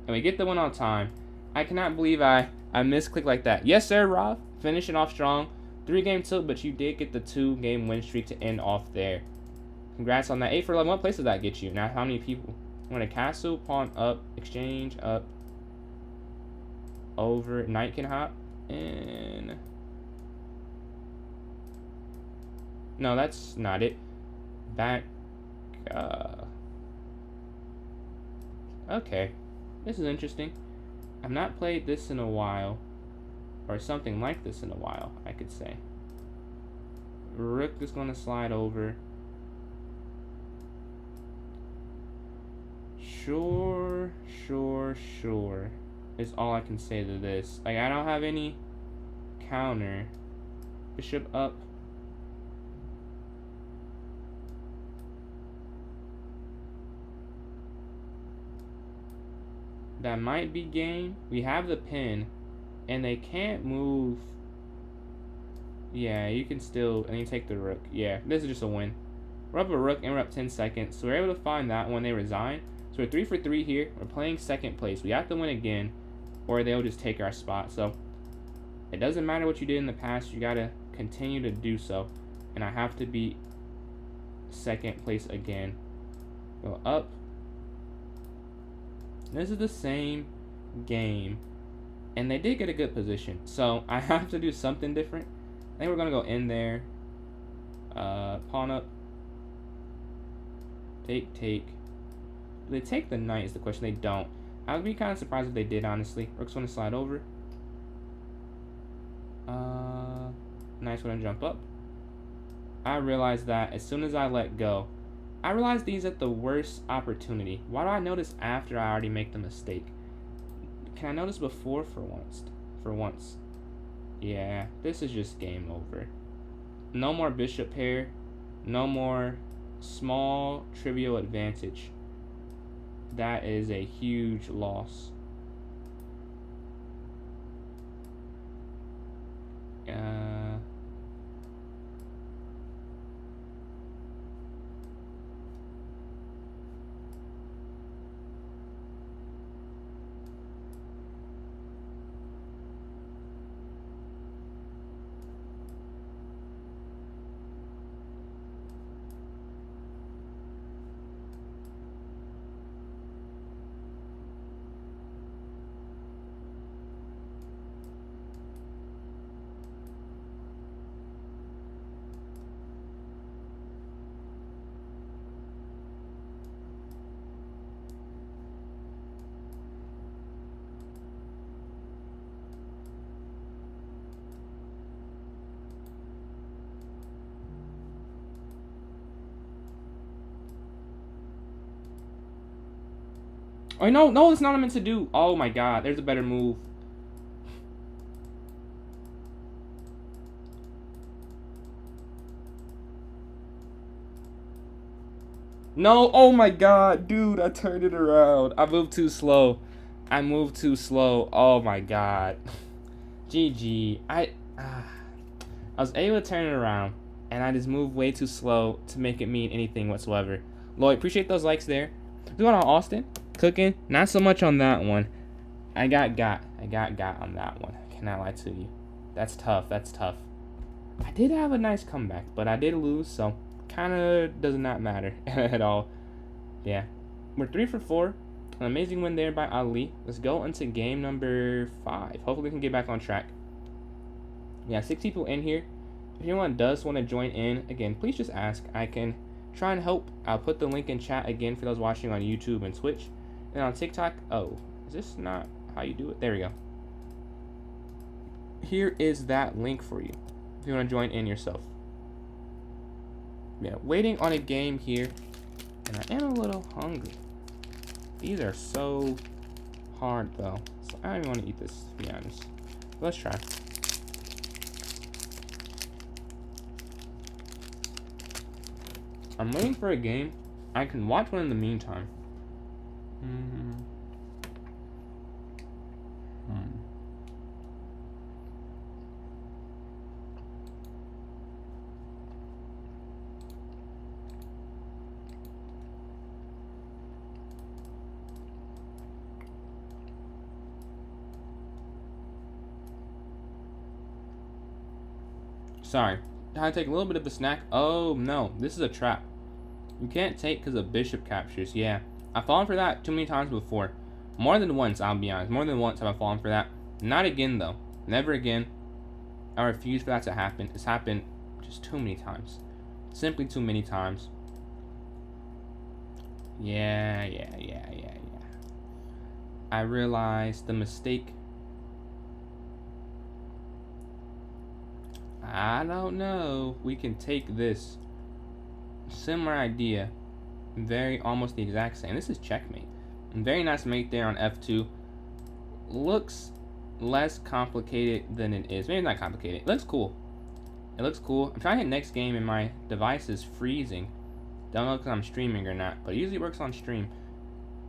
And we get the one on time. I cannot believe I misclicked like that. Yes, sir, Rob. Finishing off strong. 3-game tilt, but you did get the 2-game win streak to end off there. Congrats on that. 8 for 11. What place does that get you? Now, how many people? I'm going to castle, pawn up, exchange up, over, knight can hop, and... No, that's not it. Back, okay. This is interesting. I've not played this in a while. Or something like this in a while, I could say. Rook is going to slide over. Sure is all I can say to this. Like, I don't have any counter. Bishop up. That might be game. We have the pin. And they can't move. Yeah, you can still, and you take the rook. Yeah, this is just a win. We're up a rook and we're up 10 seconds. So we're able to find that when they resign. So we're 3 for 3 here. We're playing second place. We have to win again, or they'll just take our spot. So it doesn't matter what you did in the past. You got to continue to do so. And I have to be second place again. Go up. This is the same game. And they did get a good position. So I have to do something different. I think we're going to go in there. Pawn up. Take. Do they take the knight is the question. They don't. I would be kind of surprised if they did, honestly. Rook's going to slide over. Knight's going to jump up. I realized that as soon as I let go. I realized these at the worst opportunity. Why do I notice after I already make the mistake? Can I notice before for once? For once. Yeah, this is just game over. No more bishop pair. No more small trivial advantage. That is a huge loss. Oh, no, no, that's not what I meant to do. Oh, my God. There's a better move. No, oh my God, dude, I turned it around. I moved too slow. I moved too slow. Oh my God. GG. I was able to turn it around, and I just moved way too slow to make it mean anything whatsoever. Lloyd, appreciate those likes there. What's going on, Austin? Cooking? Not so much on that one. I got on that one. I cannot lie to you. That's tough. That's tough. I did have a nice comeback, but I did lose, so kind of does not matter at all. Yeah. We're 3 for 4. An amazing win there by Ali. Let's go into game number 5. Hopefully we can get back on track. Yeah, 6 people in here. If anyone does want to join in, again, please just ask. I can try and help. I'll put the link in chat again for those watching on YouTube and Twitch. And on TikTok, oh, is this not how you do it? There we go. Here is that link for you if you want to join in yourself. Yeah, waiting on a game here, and I am a little hungry. These are so hard though, so I don't even want to eat this, to be honest. Let's try. I'm waiting for a game. I can watch one in the meantime. Sorry. I had to take a little bit of a snack. Oh no, this is a trap. You can't take because of bishop captures. Yeah, I've fallen for that too many times before. More than once, I'll be honest. More than once have I fallen for that. Not again though. Never again. I refuse for that to happen. It's happened just too many times. Simply too many times. Yeah. I realized the mistake. I don't know. We can take this. Similar idea. Very almost the exact same. This is checkmate. Very nice mate there on f2. Looks less complicated than it is. Maybe not complicated. It looks cool. It looks cool. I'm trying to hit next game and my device is freezing. Don't know if I'm streaming or not, but it usually works on stream.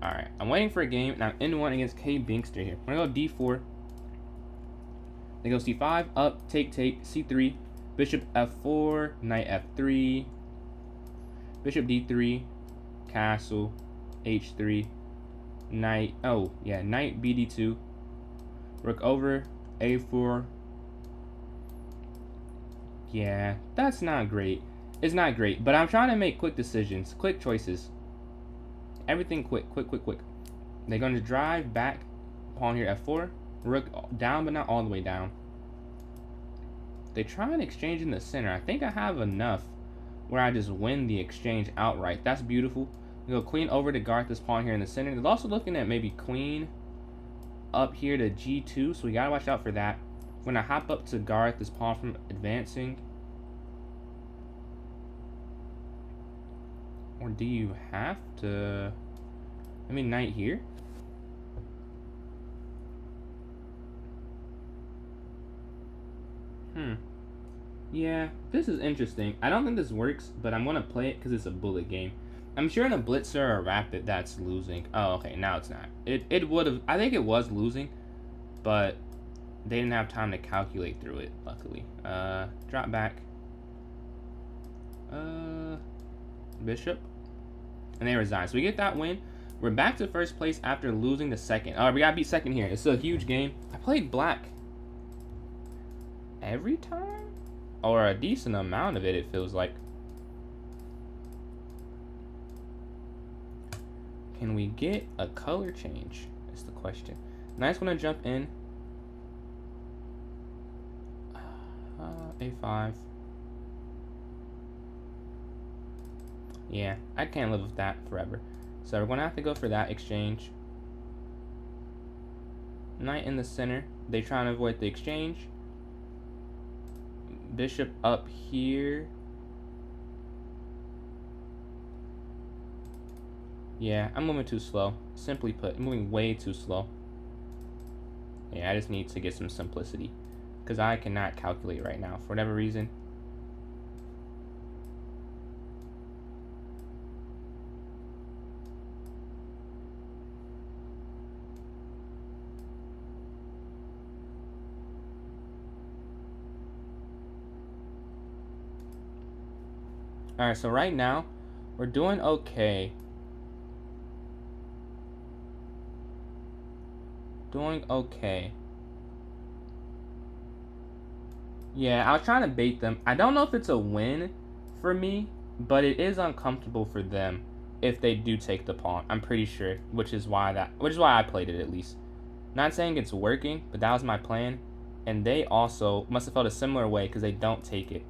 Alright, I'm waiting for a game and I'm in one against K Binkster here. I'm gonna go d4. They go c5, up, take, c3, bishop f4, knight f3, bishop d3, castle, h3, knight, oh yeah, knight bd2, rook over, a4. Yeah, that's not great. It's not great, but I'm trying to make quick decisions, quick choices. Everything quick. They're going to drive back, pawn here f4, rook down but not all the way down. They try and exchange in the center. I think I have enough where I just win the exchange outright. That's beautiful. We go queen over to guard this pawn here in the center. They're also looking at maybe queen up here to g2, so we gotta watch out for that. We're gonna hop up to guard this pawn from advancing. Or do you have to? I mean, knight here. Yeah, this is interesting. I don't think this works, but I'm gonna play it because it's a bullet game. I'm sure in a blitzer or a rapid that's losing. Oh, okay, now it's not. It would have. I think it was losing, but they didn't have time to calculate through it. Luckily, drop back. Bishop, and they resign. So we get that win. We're back to first place after losing the second. Oh, we gotta beat second here. It's a huge game. I played black every time, or a decent amount of it. It feels like. Can we get a color change? That's the question. Nice one to jump in. A5. Yeah, I can't live with that forever. So we're going to have to go for that exchange. Knight in the center. They try and avoid the exchange. Bishop up here. Yeah, I'm moving too slow. Simply put, I'm moving way too slow. Yeah, I just need to get some simplicity. Because I cannot calculate right now for whatever reason. Alright, so right now, we're doing okay. Doing okay. Yeah, I was trying to bait them. I don't know if it's a win for me, but it is uncomfortable for them if they do take the pawn. I'm pretty sure, which is why I played it at least. Not saying it's working, but that was my plan. And they also must have felt a similar way because they don't take it.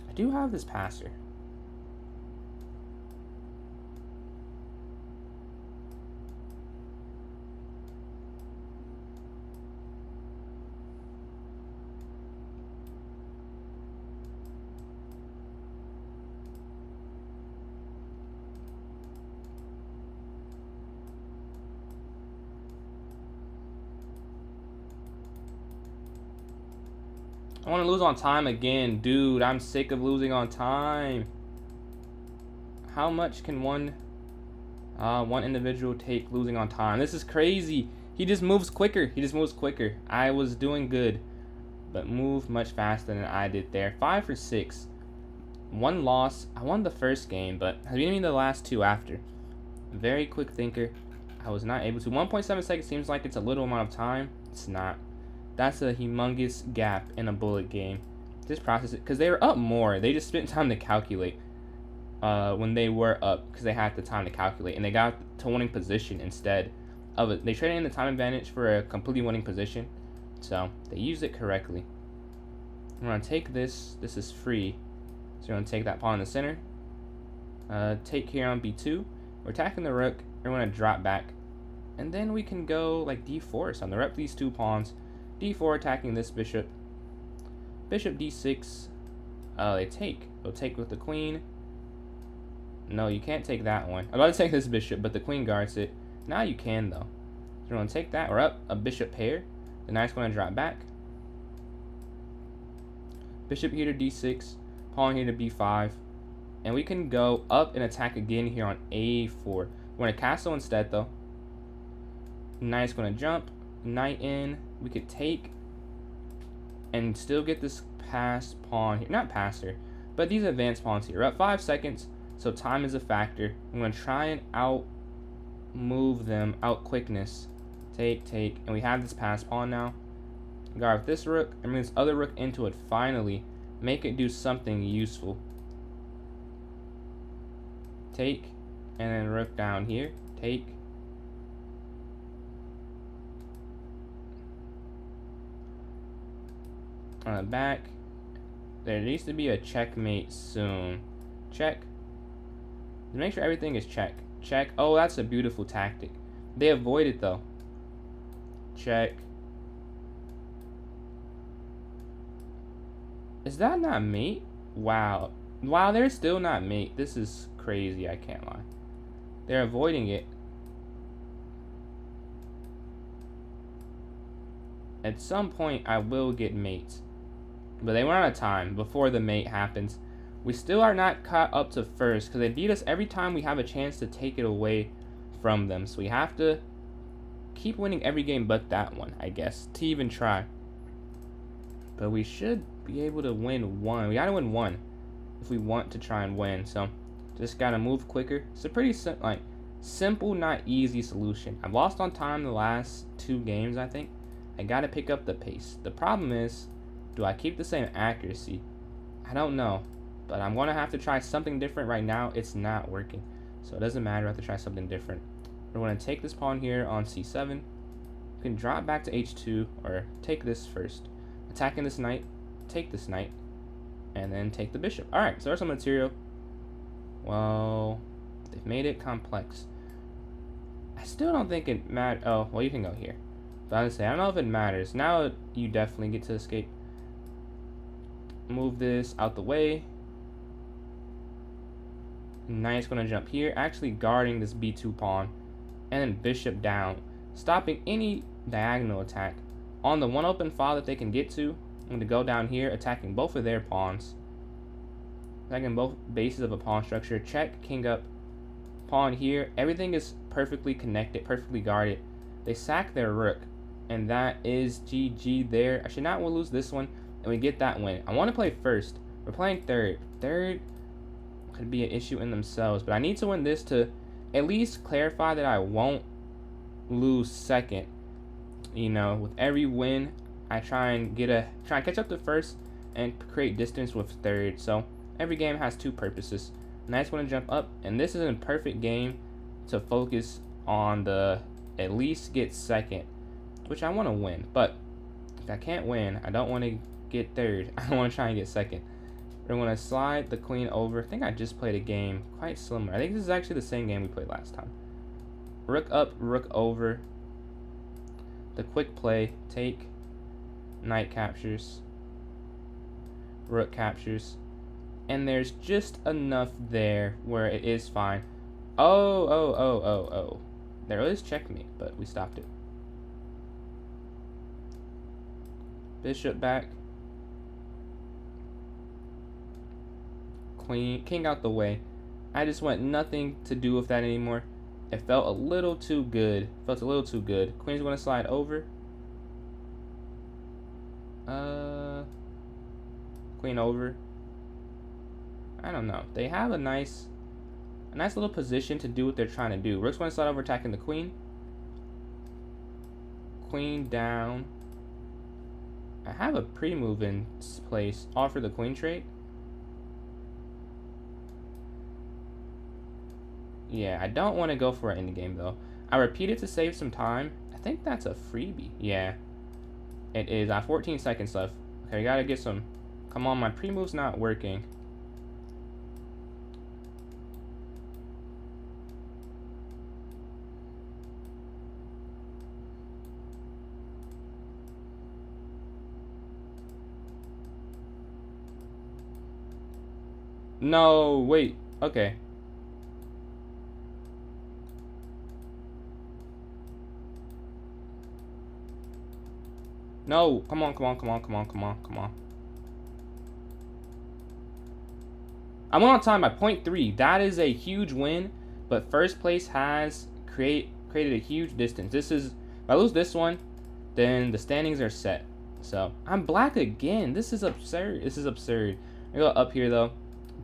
I do have this passer. I want to lose on time again. Dude, I'm sick of losing on time. How much can one individual take losing on time? This is crazy. He just moves quicker. I was doing good, but moved much faster than I did there. 5 for 6. One loss. I won the first game, but I beat me the last two after. Very quick thinker. I was not able to. 1.7 seconds seems like it's a little amount of time. It's not. That's a humongous gap in a bullet game. Just process it. Because they were up more. They just spent time to calculate when they were up. Because they had the time to calculate. And they got to winning position instead of it. They traded in the time advantage for a completely winning position. So they used it correctly. I'm going to take this. This is free. So we're going to take that pawn in the center. Take here on b2. We're attacking the rook. We're going to drop back. And then we can go like d4 or something. Rep these two pawns. d4 attacking this bishop. Bishop d6. They take. They'll take with the queen. No, you can't take that one. I'm about to take this bishop, but the queen guards it. Now you can, though. So we're going to take that. We're up a bishop pair. The knight's going to drop back. Bishop here to d6. Pawn here to b5. And we can go up and attack again here on a4. We're going to castle instead, though. Knight's going to jump. Knight in. We could take and still get this passed pawn here. Not passer, but these advanced pawns here. We're up 5 seconds, so time is a factor. I'm going to try and out move them, out quickness. Take, and we have this passed pawn now. Guard with this rook, and bring this other rook into it finally. Make it do something useful. Take, and then rook down here. Take. On the back, there needs to be a checkmate soon. Check. Make sure everything is check. Check. Oh, that's a beautiful tactic. They avoid it though. Check. Is that not mate? Wow. Wow, they're still not mate. This is crazy, I can't lie. They're avoiding it. At some point, I will get mates. But they run out of time before the mate happens. We still are not caught up to first because they beat us every time we have a chance to take it away from them. So we have to keep winning every game but that one, I guess, to even try. But we should be able to win one. We got to win one if we want to try and win. So just got to move quicker. It's a pretty simple, not easy solution. I've lost on time the last 2 games, I think. I got to pick up the pace. The problem is, do I keep the same accuracy? I don't know, but I'm going to have to try something different right now. It's not working, so it doesn't matter. I have to try something different. We're going to take this pawn here on c7. You can drop back to h2 or take this first. Attacking this knight, take this knight, and then take the bishop. All right, so there's some material. Well, they've made it complex. I still don't think it matters. Oh, well, you can go here. But I don't know if it matters. Now you definitely get to escape. Move this out the way. Knight's going to jump here, actually guarding this b2 pawn. And then bishop down, stopping any diagonal attack. On the one open file that they can get to, I'm going to go down here, attacking both of their pawns. Attacking both bases of a pawn structure. Check, king up, pawn here. Everything is perfectly connected, perfectly guarded. They sack their rook, and that is GG there. I should not lose this one, and we get that win. I want to play first. We're playing third. Third could be an issue in themselves, but I need to win this to at least clarify that I won't lose second. You know, with every win, I try and catch up to first and create distance with third. So every game has two purposes. Knight's going to jump up, and this is a perfect game to focus on the at least get second, which I want to win. But if I can't win, I don't want to get third. I want to try and get second. We're going to slide the queen over. I think I just played a game quite similar. I think this is actually the same game we played last time. Rook up, rook over. The quick play, take, knight captures, rook captures. And there's just enough there where it is fine. Oh. There is checkmate, but we stopped it. Bishop back. Queen, king out the way. I just want nothing to do with that anymore. It felt a little too good. Queen's going to slide over. Queen over. I don't know. They have a nice little position to do what they're trying to do. Rook's going to slide over, attacking the queen. Queen down. I have a pre-move in place. Offer the queen trade. Yeah, I don't want to go for an endgame though. I repeat it to save some time. I think that's a freebie. Yeah, it is. I have 14 seconds left. Okay, we gotta get some. Come on, my pre-move's not working. No, wait. Okay. No, come on. I went on time by 0.3. That is a huge win, but first place has created a huge distance. If I lose this one, then the standings are set. So I'm black again. This is absurd. I go up here though.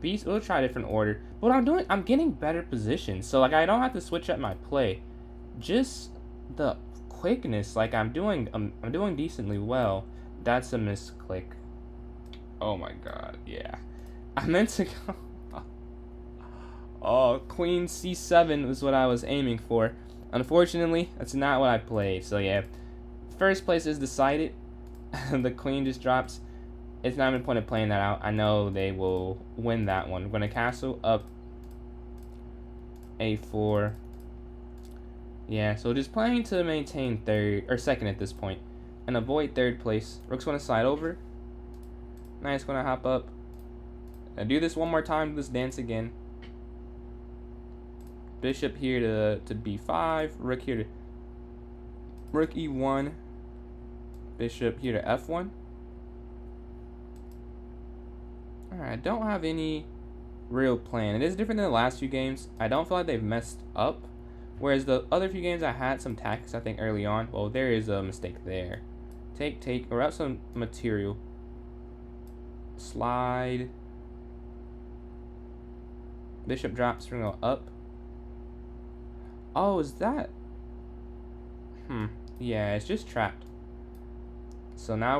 We'll try a different order. But what I'm doing, I'm getting better positions. So like I don't have to switch up my play. Just the quickness, like I'm doing decently well. That's a misclick. Oh my god, yeah. I meant to go. Oh, queen c7 was what I was aiming for. Unfortunately, that's not what I played. So yeah, first place is decided. The queen just drops. It's not even point of playing that out. I know they will win that one. I'm gonna castle up a4. Yeah, so just playing to maintain second at this point and avoid third place. Rook's gonna slide over. Knight's gonna hop up. I do this one more time, this dance again. Bishop here to b5, rook here to rook e1, bishop here to f1. Alright, I don't have any real plan. It is different than the last few games. I don't feel like they've messed up. Whereas the other few games I had some tactics, I think, early on. Well, there is a mistake there. Take, or out some material. Slide. Bishop drops, we're gonna go up. Oh, is that? Yeah, it's just trapped. So now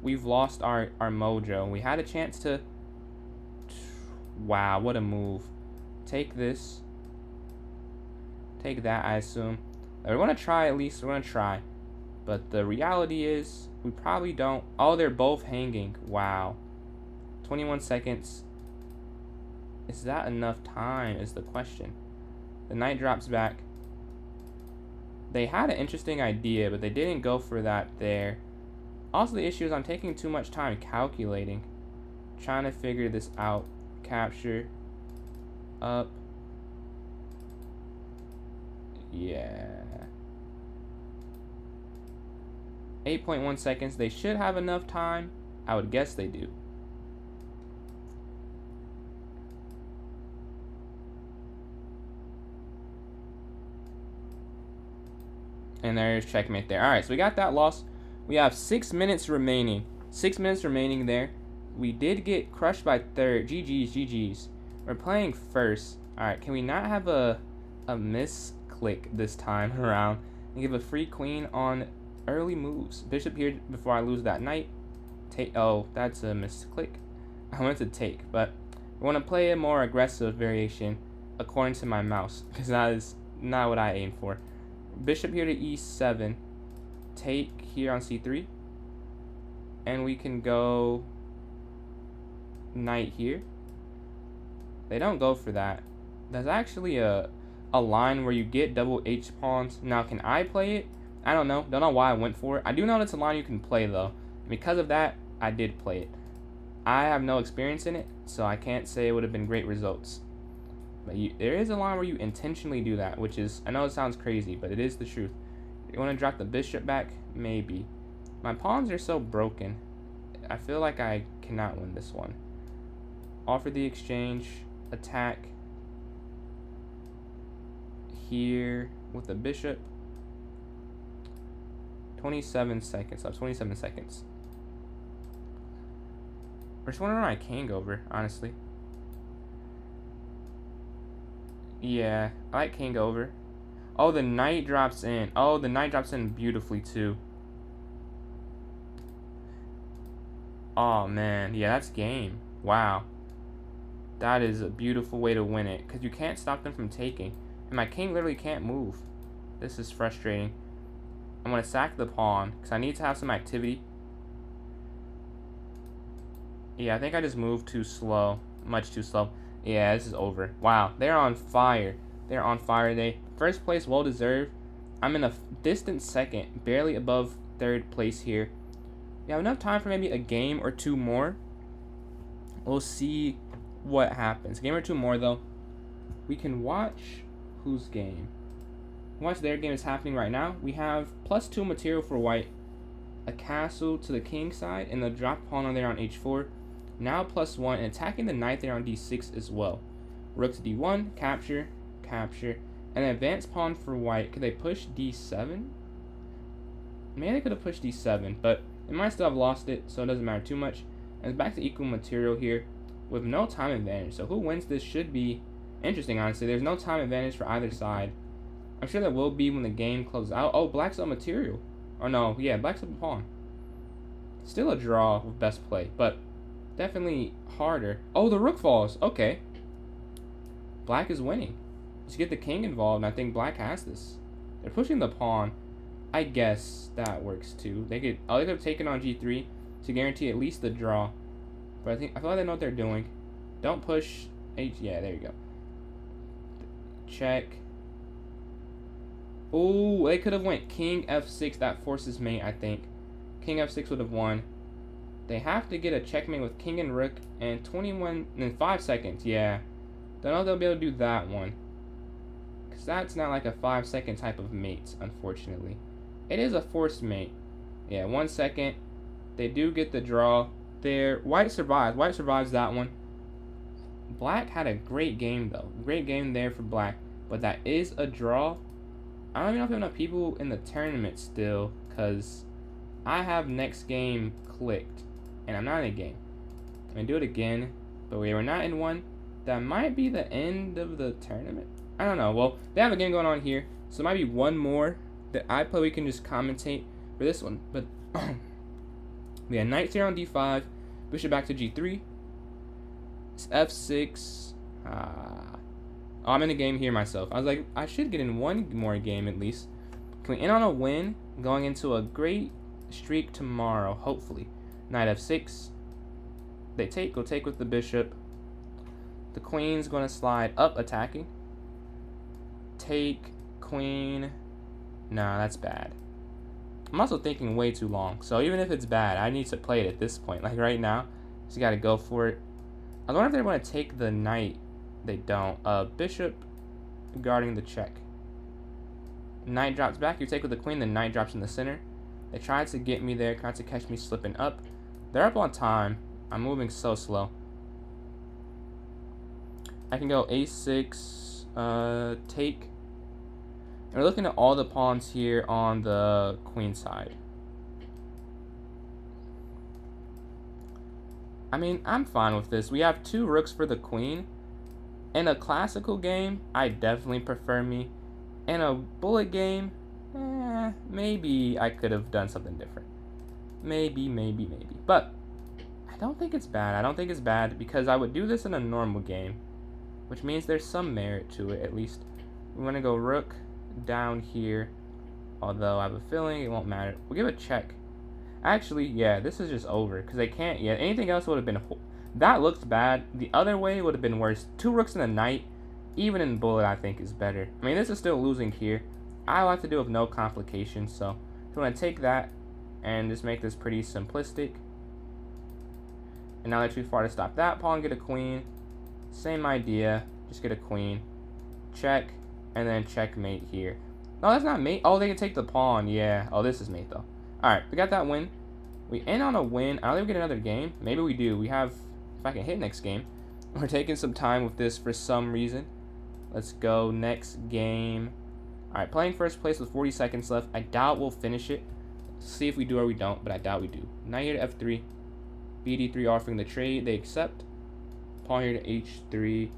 we've lost our mojo. We had a chance to. Wow, what a move! Take this. Take that, I assume. We're gonna try at least. We're gonna try, but the reality is we probably don't. Oh, they're both hanging. Wow. 21 seconds. Is that enough time? Is the question. The knight drops back. They had an interesting idea, but they didn't go for that there. Also, the issue is I'm taking too much time calculating, trying to figure this out. Capture. up. Yeah. 8.1 seconds. They should have enough time. I would guess they do. And there's checkmate there. Alright, so we got that loss. We have 6 minutes remaining. 6 minutes remaining there. We did get crushed by third. GG's, GG's. We're playing first. Alright, can we not have a misclick this time around? And give a free queen on early moves. Bishop here before I lose that knight. Take. Oh, that's a misclick. I wanted to take, but I want to play a more aggressive variation according to my mouse, because that is not what I aim for. Bishop here to e7. Take here on c3. And we can go knight here. They don't go for that. There's actually a line where you get double H pawns. Now, can I play it? I don't know. Don't know why I went for it. I do know it's a line you can play, though. Because of that, I did play it. I have no experience in it, so I can't say it would have been great results. But there is a line where you intentionally do that, which is, I know it sounds crazy, but it is the truth. You want to drop the bishop back? Maybe. My pawns are so broken. I feel like I cannot win this one. Offer the exchange. Attack. Here with the bishop. 27 seconds. So 27 seconds. I just wonder when I king over, honestly. Yeah, I like king over. Oh, the knight drops in. Oh, the knight drops in beautifully too. Oh man, yeah, that's game. Wow. That is a beautiful way to win it, because you can't stop them from taking. And my king literally can't move. This is frustrating. I'm going to sack the pawn, because I need to have some activity. Yeah, I think I just moved too slow. Much too slow. Yeah, this is over. Wow, they're on fire. They're on fire. They first place, well deserved. I'm in a distant second, barely above third place here. We have enough time for maybe a game or two more. We'll see what happens. Game or two more, though. We can watch whose game. Watch their game is happening right now. We have +2 material for white. A castle to the king side, and the drop pawn on there on h4. Now +1, and attacking the knight there on d6 as well. Rook to d1, capture, capture, and an advanced pawn for white. Could they push d7? Maybe they could have pushed d7, but they might still have lost it, so it doesn't matter too much. And it's back to equal material here with no time advantage. So who wins this should be interesting, honestly. There's no time advantage for either side. I'm sure there will be when the game closes out. Oh, black's up material. Or no, yeah, black's up a pawn. Still a draw with best play, but definitely harder. Oh, the rook falls. Okay. Black is winning. Just get the king involved, and I think black has this. They're pushing the pawn. I guess that works too. They could have taken on g3 to guarantee at least the draw. But I feel like they know what they're doing. Don't push h. Yeah, there you go. Check. Oh, they could have went king f6. That forces mate, I think. King f6 would have won. They have to get a checkmate with king and rook and 21 in 5 seconds. Yeah. Don't know if they'll be able to do that one. Because that's not like a 5-second type of mate, unfortunately. It is a forced mate. Yeah, 1 second. They do get the draw there. White survives. White survives that one. Black had a great game, though. Great game there for black. But that is a draw. I don't even know if there are enough people in the tournament still, because I have next game clicked, and I'm not in a game. I'm going to do it again, but we're not in one. That might be the end of the tournament. I don't know. Well, they have a game going on here, so there might be one more that I play. We can just commentate for this one. But we had knight here on d5, bishop back to g3, it's f6. Oh, I'm in a game here myself. I was like, I should get in one more game at least. Can we end on a win, going into a great streak tomorrow, hopefully. Knight f6. They take, go take with the bishop. The queen's going to slide up attacking. Take, queen. Nah, that's bad. I'm also thinking way too long. So even if it's bad, I need to play it at this point. Like right now, just got to go for it. I wonder if they're going to take the knight They don't. Bishop guarding the check. Knight drops back. You take with the queen, then knight drops in the center. They tried to get me there, tried to catch me slipping up. They're up on time. I'm moving so slow. I can go a6, take. And we're looking at all the pawns here on the queen side. I mean, I'm fine with this. We have 2 rooks for the queen. In a classical game, I definitely prefer me. In a bullet game, maybe I could have done something different. Maybe. But I don't think it's bad. I don't think it's bad because I would do this in a normal game, which means there's some merit to it, at least. We want to go rook down here, although I have a feeling it won't matter. We'll give a check. Actually, yeah, this is just over because they can't. Yeah, anything else would have been. That looks bad. The other way would have been worse. 2 rooks and a knight, even in bullet, I think is better. I mean, this is still losing here. I like to do with no complications, so I'm going to take that and just make this pretty simplistic. And now they're too far to stop that pawn, get a queen. Same idea, just get a queen. Check, and then checkmate here. No, that's not mate. Oh, they can take the pawn, yeah. Oh, this is mate, though. Alright, we got that win. We end on a win. I don't think we get another game. Maybe we do. We have, if I can hit next game. We're taking some time with this for some reason. Let's go next game. Alright, playing first place with 40 seconds left. I doubt we'll finish it. See if we do or we don't, but I doubt we do. Knight here to f3. bd3 offering the trade. They accept. Pawn here to h3.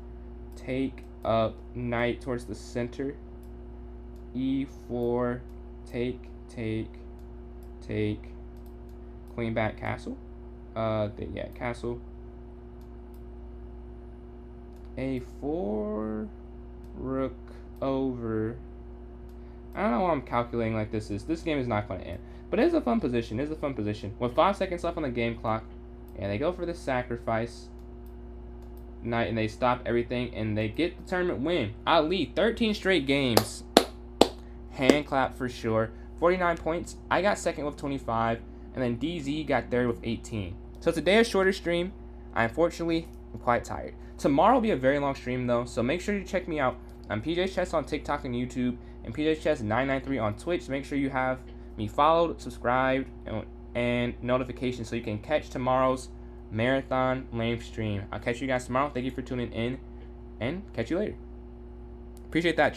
Take up. Knight towards the center. e4. Take. Queen back, castle. Yeah, castle. a4. Rook over. I don't know why I'm calculating like this is. This game is not going to end. But it is a fun position. It is a fun position. With 5 seconds left on the game clock. And they go for the sacrifice. Knight, and they stop everything. And they get the tournament win. I lead 13 straight games. Hand clap for sure. 49 points. I got second with 25. And then DZ got third with 18. So today a shorter stream. I unfortunately am quite tired. Tomorrow will be a very long stream though. So make sure you check me out. I'm PJ's Chess on TikTok and YouTube. And PJ's Chess 993 on Twitch. Make sure you have me followed, subscribed, and notifications so you can catch tomorrow's marathon lame stream. I'll catch you guys tomorrow. Thank you for tuning in. And catch you later. Appreciate that.